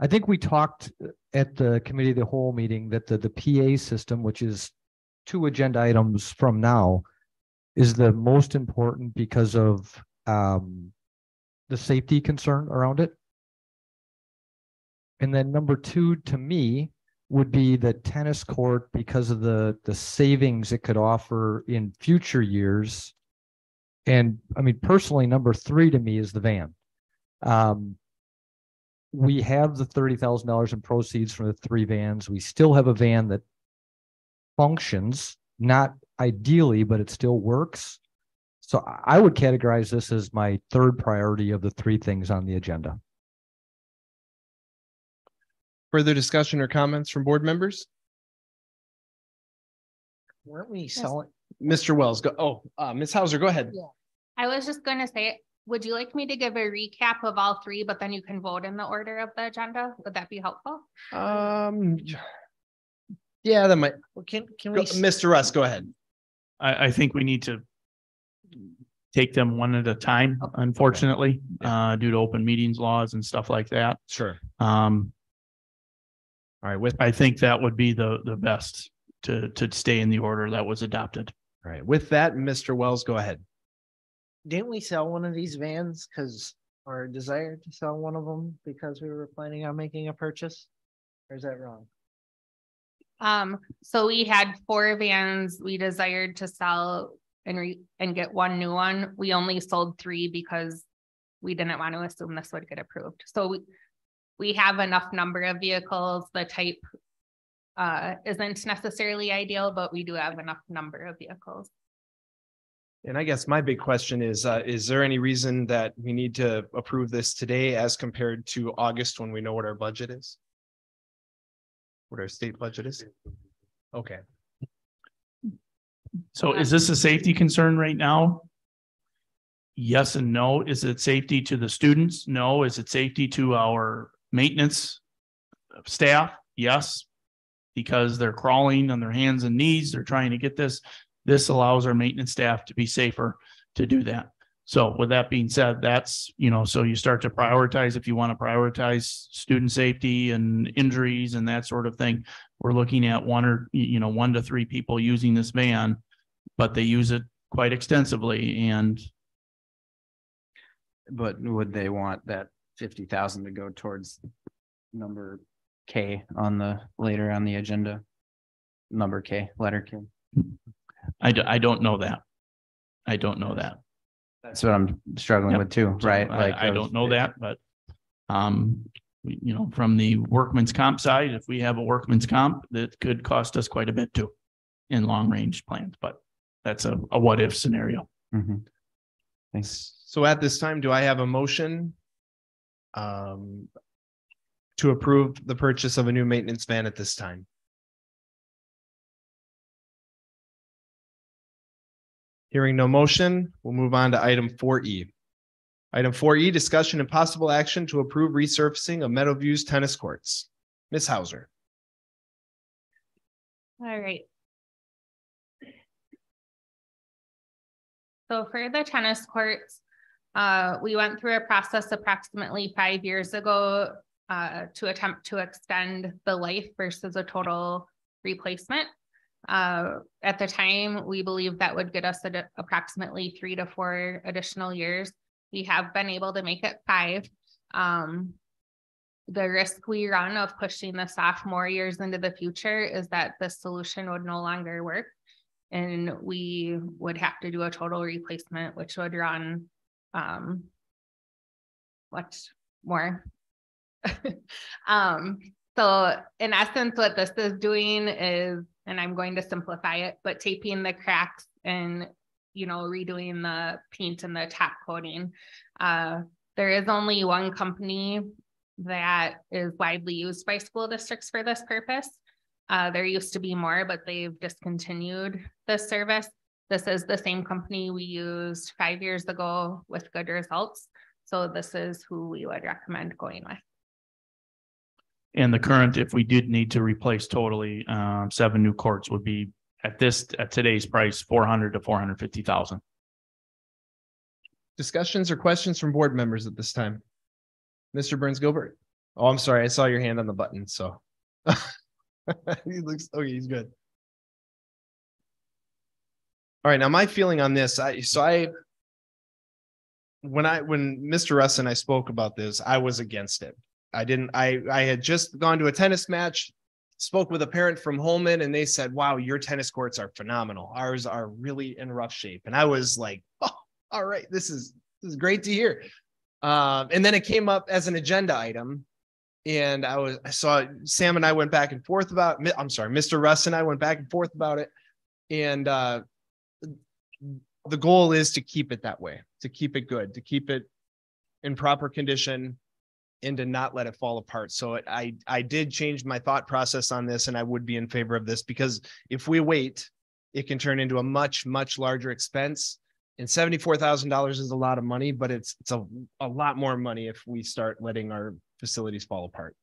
think we talked at the committee of the whole meeting that the PA system, which is 2 agenda items from now, is the most important because of the safety concern around it. And then number 2 to me would be the tennis court, because of the savings it could offer in future years. And I mean, personally, number 3 to me is the van. We have the $30,000 in proceeds from the 3 vans. We still have a van that functions, not ideally, but it still works. So I would categorize this as my 3rd priority of the 3 things on the agenda. Further discussion or comments from board members? Weren't we selling? Mr. Wells, go. Ms. Hauser, go ahead. Yeah. I was just going to say, would you like me to give a recap of all 3, but then you can vote in the order of the agenda? Would that be helpful? Yeah, that might. Well, can we? Mr. Russ, go ahead. I think we need to take them one at a time, unfortunately, due to open meetings laws and stuff like that. Sure. All right. I think that would be the best to stay in the order that was adopted. All right. With that, Mr. Wells, go ahead. Didn't we sell one of these vans or desired to sell one of them because we were planning on making a purchase? Or is that wrong? So we had 4 vans we desired to sell and get 1 new one. We only sold 3 because we didn't want to assume this would get approved. So we have enough number of vehicles. The type isn't necessarily ideal, but we do have enough number of vehicles. And I guess my big question is there any reason that we need to approve this today as compared to August, when we know what our budget is? What our state budget is? Okay. So is this a safety concern right now? Yes and no. Is it safety to the students? No. Is it safety to our maintenance staff? Yes, because they're crawling on their hands and knees. They're trying to get this. This allows our maintenance staff to be safer to do that. So with that being said, that's, so you start to prioritize. If you want to prioritize student safety and injuries and that sort of thing, we're looking at 1 to 3 people using this van, but they use it quite extensively. But would they want that 50,000 to go towards number K later on the agenda? Number K, letter K. I don't know that. I don't know that. That's what I'm struggling with too, right? I don't know that, but from the workman's comp side, if we have a workman's comp, that could cost us quite a bit too in long range plans, but that's a what if scenario. Thanks. So at this time, do I have a motion to approve the purchase of a new maintenance van at this time? Hearing no motion, we'll move on to item 4E. Item 4E, discussion and possible action to approve resurfacing of Meadowview's tennis courts. Ms. Hauser. All right. So for the tennis courts, we went through a process approximately 5 years ago to attempt to extend the life versus a total replacement. At the time, we believed that would get us approximately 3 to 4 additional years. We have been able to make it 5. The risk we run of pushing this off more years into the future is that the solution would no longer work, and we would have to do a total replacement, which would run much more. So in essence, what this is doing is, and I'm going to simplify it, but taping the cracks and redoing the paint and the top coating. There is only one company that is widely used by school districts for this purpose. There used to be more, but they've discontinued this service. This is the same company we used 5 years ago with good results. So this is who we would recommend going with. And the current, if we did need to replace totally 7 new courts, would be at today's price, $400,000 to $450,000. Discussions or questions from board members at this time? Mr. Burns Gilbert. Oh, I'm sorry. I saw your hand on the button. So he looks okay. He's good. All right. Now my feeling on this, when Mr. Russ and I spoke about this, I was against it. I had just gone to a tennis match, spoke with a parent from Holman, and they said, wow, your tennis courts are phenomenal. Ours are really in rough shape. And I was like, oh, all right, this is great to hear. And then it came up as an agenda item. And I saw Sam and I went back and forth about, I'm sorry, Mr. Russ and I went back and forth about it. And the goal is to keep it that way, to keep it good, to keep it in proper condition, and to not let it fall apart. So I did change my thought process on this, and I would be in favor of this, because if we wait, it can turn into a much, much larger expense. And $74,000 is a lot of money, but it's a lot more money if we start letting our facilities fall apart.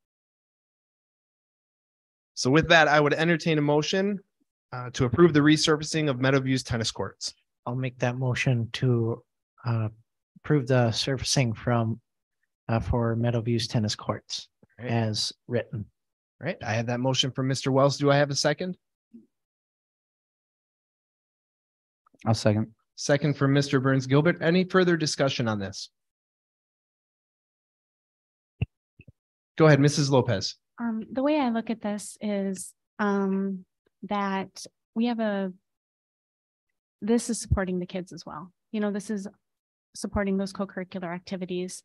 So with that, I would entertain a motion to approve the resurfacing of Meadowview's tennis courts. I'll make that motion to approve the surfacing for Meadowview's tennis courts as written. All right. I have that motion from Mr. Wells. Do I have a second? I'll second. Second from Mr. Burns Gilbert. Any further discussion on this? Go ahead, Mrs. Lopez. The way I look at this is that we have this is supporting the kids as well. This is supporting those co-curricular activities.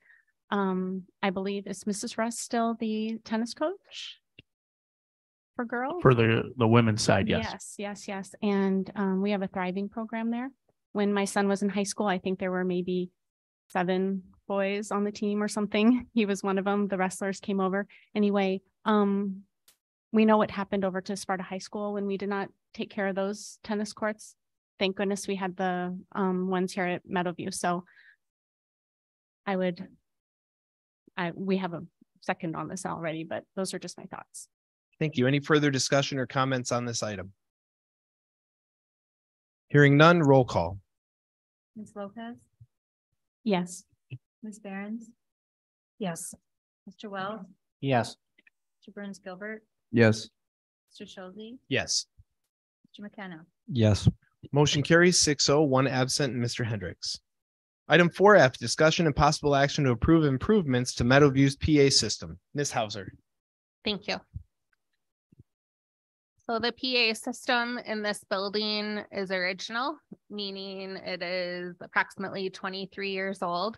I believe, is Mrs. Russ still the tennis coach for girls? For the women's side, yes. Yes. And we have a thriving program there. When my son was in high school, I think there were maybe 7 boys on the team or something. He was one of them. The wrestlers came over. Anyway, we know what happened over to Sparta High School when we did not take care of those tennis courts. Thank goodness we had the ones here at Meadowview. So we have a second on this already, but those are just my thoughts. Thank you. Any further discussion or comments on this item? Hearing none, roll call. Ms. Lopez? Yes. Ms. Behrens? Yes. Mr. Wells? Yes. Mr. Burns Gilbert? Yes. Mr. Shelby? Yes. Mr. McKenna? Yes. Motion carries 6-0, 1 absent, and Mr. Hendricks. Item 4F, discussion and possible action to approve improvements to Meadowview's PA system. Ms. Hauser. Thank you. So the PA system in this building is original, meaning it is approximately 23 years old.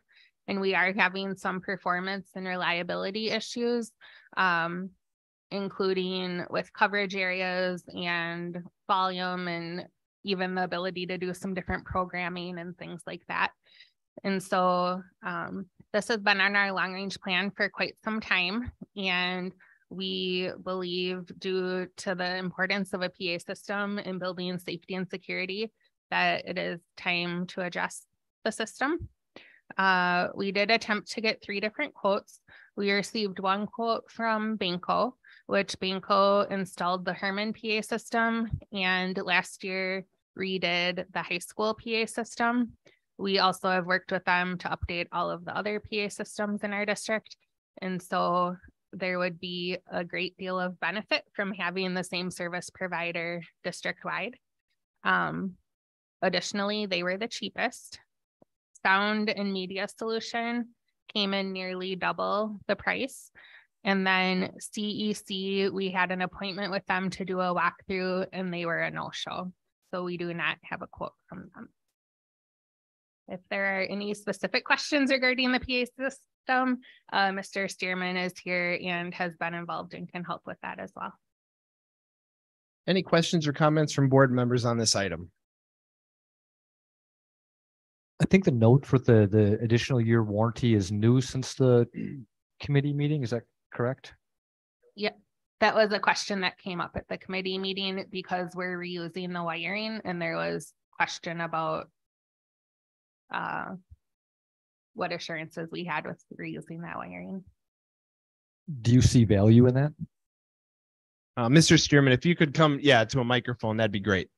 and we are having some performance and reliability issues, including with coverage areas and volume, and even the ability to do some different programming and things like that. And so this has been on our long range plan for quite some time. And we believe, due to the importance of a PA system in building safety and security, that it is time to adjust the system. We did attempt to get 3 different quotes. We received 1 quote from Banco, which Banco installed the Herman PA system and last year redid the high school PA system. We also have worked with them to update all of the other PA systems in our district. And so there would be a great deal of benefit from having the same service provider district-wide. Additionally, they were the cheapest. Sound and media solution came in nearly double the price. And then CEC, we had an appointment with them to do a walkthrough and they were a no-show. So we do not have a quote from them. If there are any specific questions regarding the PA system, Mr. Stearman is here and has been involved and can help with that as well. Any questions or comments from board members on this item? I think the note for the additional year warranty is new since the committee meeting. Is that correct? Yeah, that was a question that came up at the committee meeting because we're reusing the wiring, and there was question about what assurances we had with reusing that wiring. Do you see value in that? Mr. Stearman, if you could come, to a microphone, that'd be great.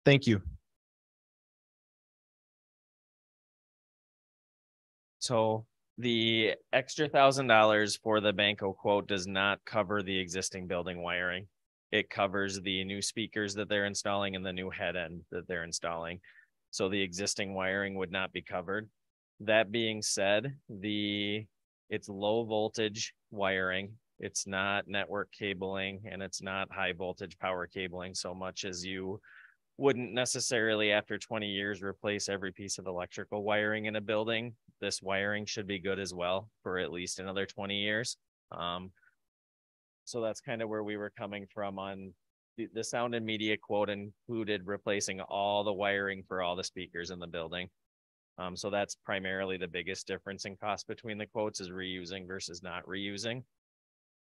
Thank you. So the extra $1,000 for the Banco quote does not cover the existing building wiring. It covers the new speakers that they're installing and the new head end that they're installing. So the existing wiring would not be covered. That being said, it's low voltage wiring. It's not network cabling and it's not high voltage power cabling so much as you wouldn't necessarily after 20 years replace every piece of electrical wiring in a building. This wiring should be good as well for at least another 20 years. So that's kind of where we were coming from on the sound and media quote included replacing all the wiring for all the speakers in the building. So that's primarily the biggest difference in cost between the quotes is reusing versus not reusing.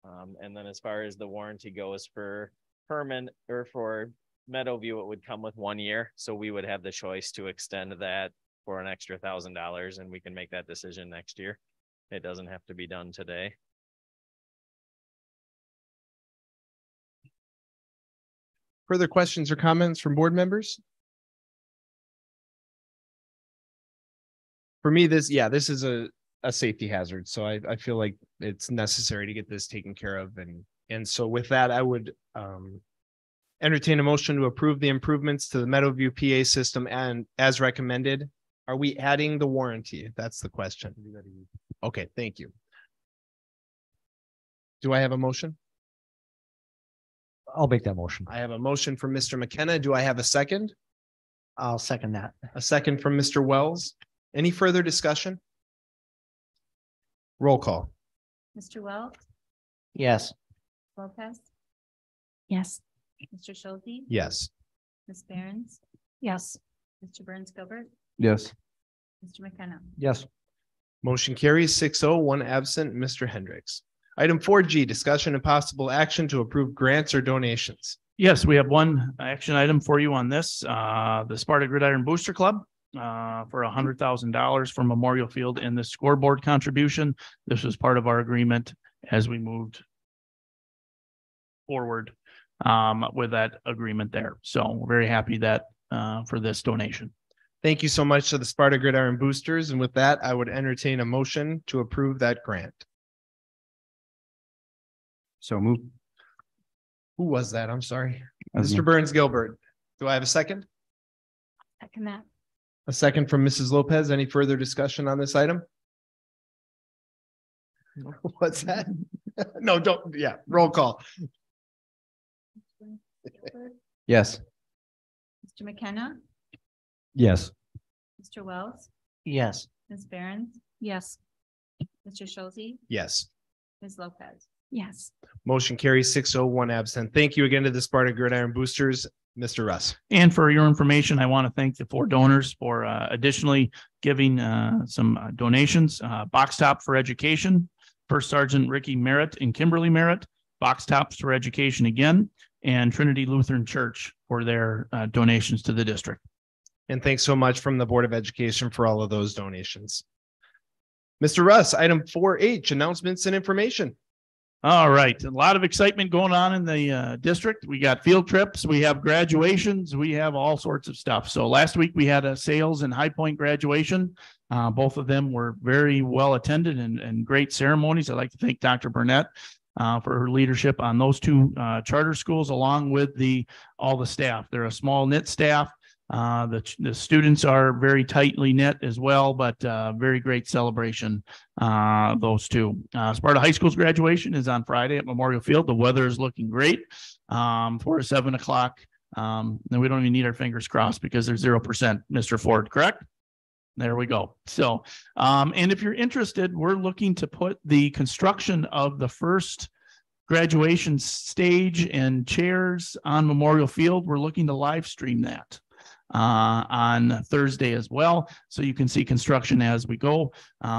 And then as far as the warranty goes for Herman or for Meadowview, it would come with 1 year. So we would have the choice to extend that for an extra $1,000 and we can make that decision next year. It doesn't have to be done today. Further questions or comments from board members? For me, this is a safety hazard. So I feel like it's necessary to get this taken care of. And so with that, I would entertain a motion to approve the improvements to the Meadowview PA system and as recommended. Are we adding the warranty? That's the question. Okay, thank you. Do I have a motion? I'll make that motion. I have a motion from Mr. McKenna. Do I have a second? I'll second that. A second from Mr. Wells. Any further discussion? Roll call. Mr. Wells, Yes. Lopez, Yes. Mr. Schulte, Yes. Ms. Behrens, Yes. Mr. Burns Gilbert, Yes. Mr. McKenna. Yes. Motion carries 6-0, 1 absent, Mr. Hendricks. Item 4G, discussion and possible action to approve grants or donations. Yes, we have one action item for you on this. The Sparta Gridiron Booster Club for $100,000 for Memorial Field in the scoreboard contribution. This was part of our agreement as we moved forward with that agreement there. So we're very happy that for this donation. Thank you so much to the Sparta Gridiron Boosters. And with that, I would entertain a motion to approve that grant. So move. Who was that? I'm sorry. That's Mr. me. Burns Gilbert. Do I have a second? Second that. A second from Mrs. Lopez. Any further discussion on this item? What's that? No, don't. Yeah, roll call. Yes. Mr. McKenna, Yes. Mr. Wells, Yes. Ms. Behrens, Yes. Mr. Schulte, Yes. Ms. Lopez. Yes. Motion carries 6-0, absent. Thank you again to the Sparta Gridiron Boosters, Mr. Russ. And for your information, I want to thank the 4 donors for additionally giving some donations. Box Top for Education, First Sergeant Ricky Merritt and Kimberly Merritt, Box Tops for Education again, and Trinity Lutheran Church for their donations to the district. And thanks so much from the Board of Education for all of those donations. Mr. Russ, item 4H, announcements and information. All right, a lot of excitement going on in the district. We got field trips, we have graduations, we have all sorts of stuff. So last week we had a Sales and High Point graduation. Both of them were very well attended and great ceremonies. I'd like to thank Dr. Burnett for her leadership on those 2 charter schools, along with all the staff. They're a small knit staff. The students are very tightly knit as well, but very great celebration, those 2. Sparta High School's graduation is on Friday at Memorial Field. The weather is looking great for 7 o'clock. Then we don't even need our fingers crossed because there's 0%, Mr. Ford, correct? There we go. So, and if you're interested, we're looking to put the construction of the first graduation stage and chairs on Memorial Field. We're looking to live stream that on Thursday as well. So you can see construction as we go,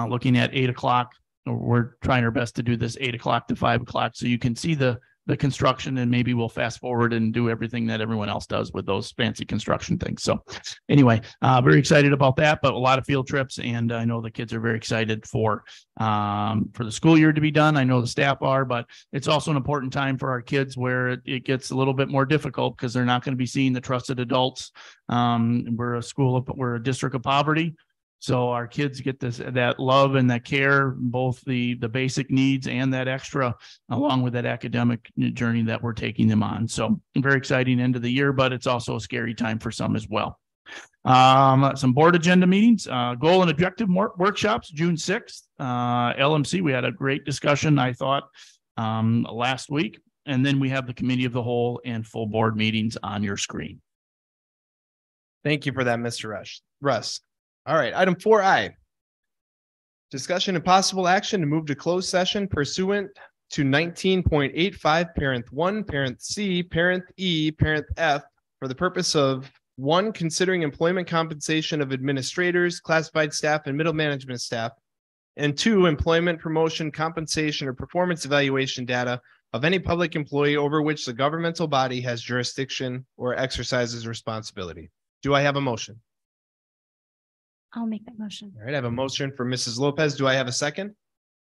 looking at 8 o'clock. We're trying our best to do this 8 o'clock to 5 o'clock. So you can see the construction, and maybe we'll fast forward and do everything that everyone else does with those fancy construction things. So anyway, very excited about that, but a lot of field trips, and I know the kids are very excited for the school year to be done. I know the staff are, but it's also an important time for our kids where it gets a little bit more difficult because they're not going to be seeing the trusted adults. We're a district of poverty. So our kids get that love and that care, both the basic needs and that extra, along with that academic journey that we're taking them on. So very exciting end of the year, but it's also a scary time for some as well. Some board agenda meetings, goal and objective workshops, June 6th, LMC. We had a great discussion, I thought, last week. And then we have the committee of the whole and full board meetings on your screen. Thank you for that, Mr. Russ. All right, item 4I. Discussion and possible action to move to closed session pursuant to 19.85, parent 1, parent C, parent E, parent F, for the purpose of 1, considering employment compensation of administrators, classified staff, and middle management staff, and 2, employment, promotion, compensation, or performance evaluation data of any public employee over which the governmental body has jurisdiction or exercises responsibility. Do I have a motion? I'll make that motion. All right, I have a motion for Mrs. Lopez. Do I have a second?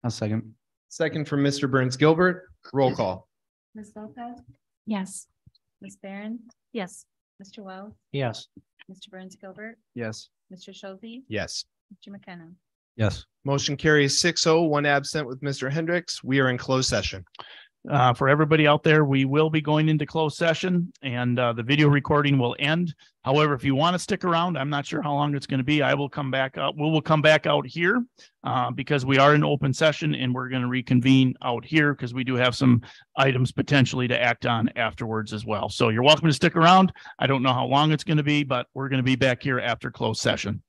I'll second. Second from Mr. Burns Gilbert. Roll call. Ms. Lopez, Yes. Ms. Behrens, Yes. Mr. Wells, Yes. Mr. Burns Gilbert, Yes. Mr. Schulte, Yes. Mr. McKenna. Yes. Motion carries 6-0, 1 absent with Mr. Hendricks. We are in closed session. For everybody out there, we will be going into closed session, and the video recording will end. However, if you want to stick around, I'm not sure how long it's going to be. I will come back up. We will come back out here because we are in open session, and we're going to reconvene out here because we do have some items potentially to act on afterwards as well. So you're welcome to stick around. I don't know how long it's going to be, but we're going to be back here after closed session.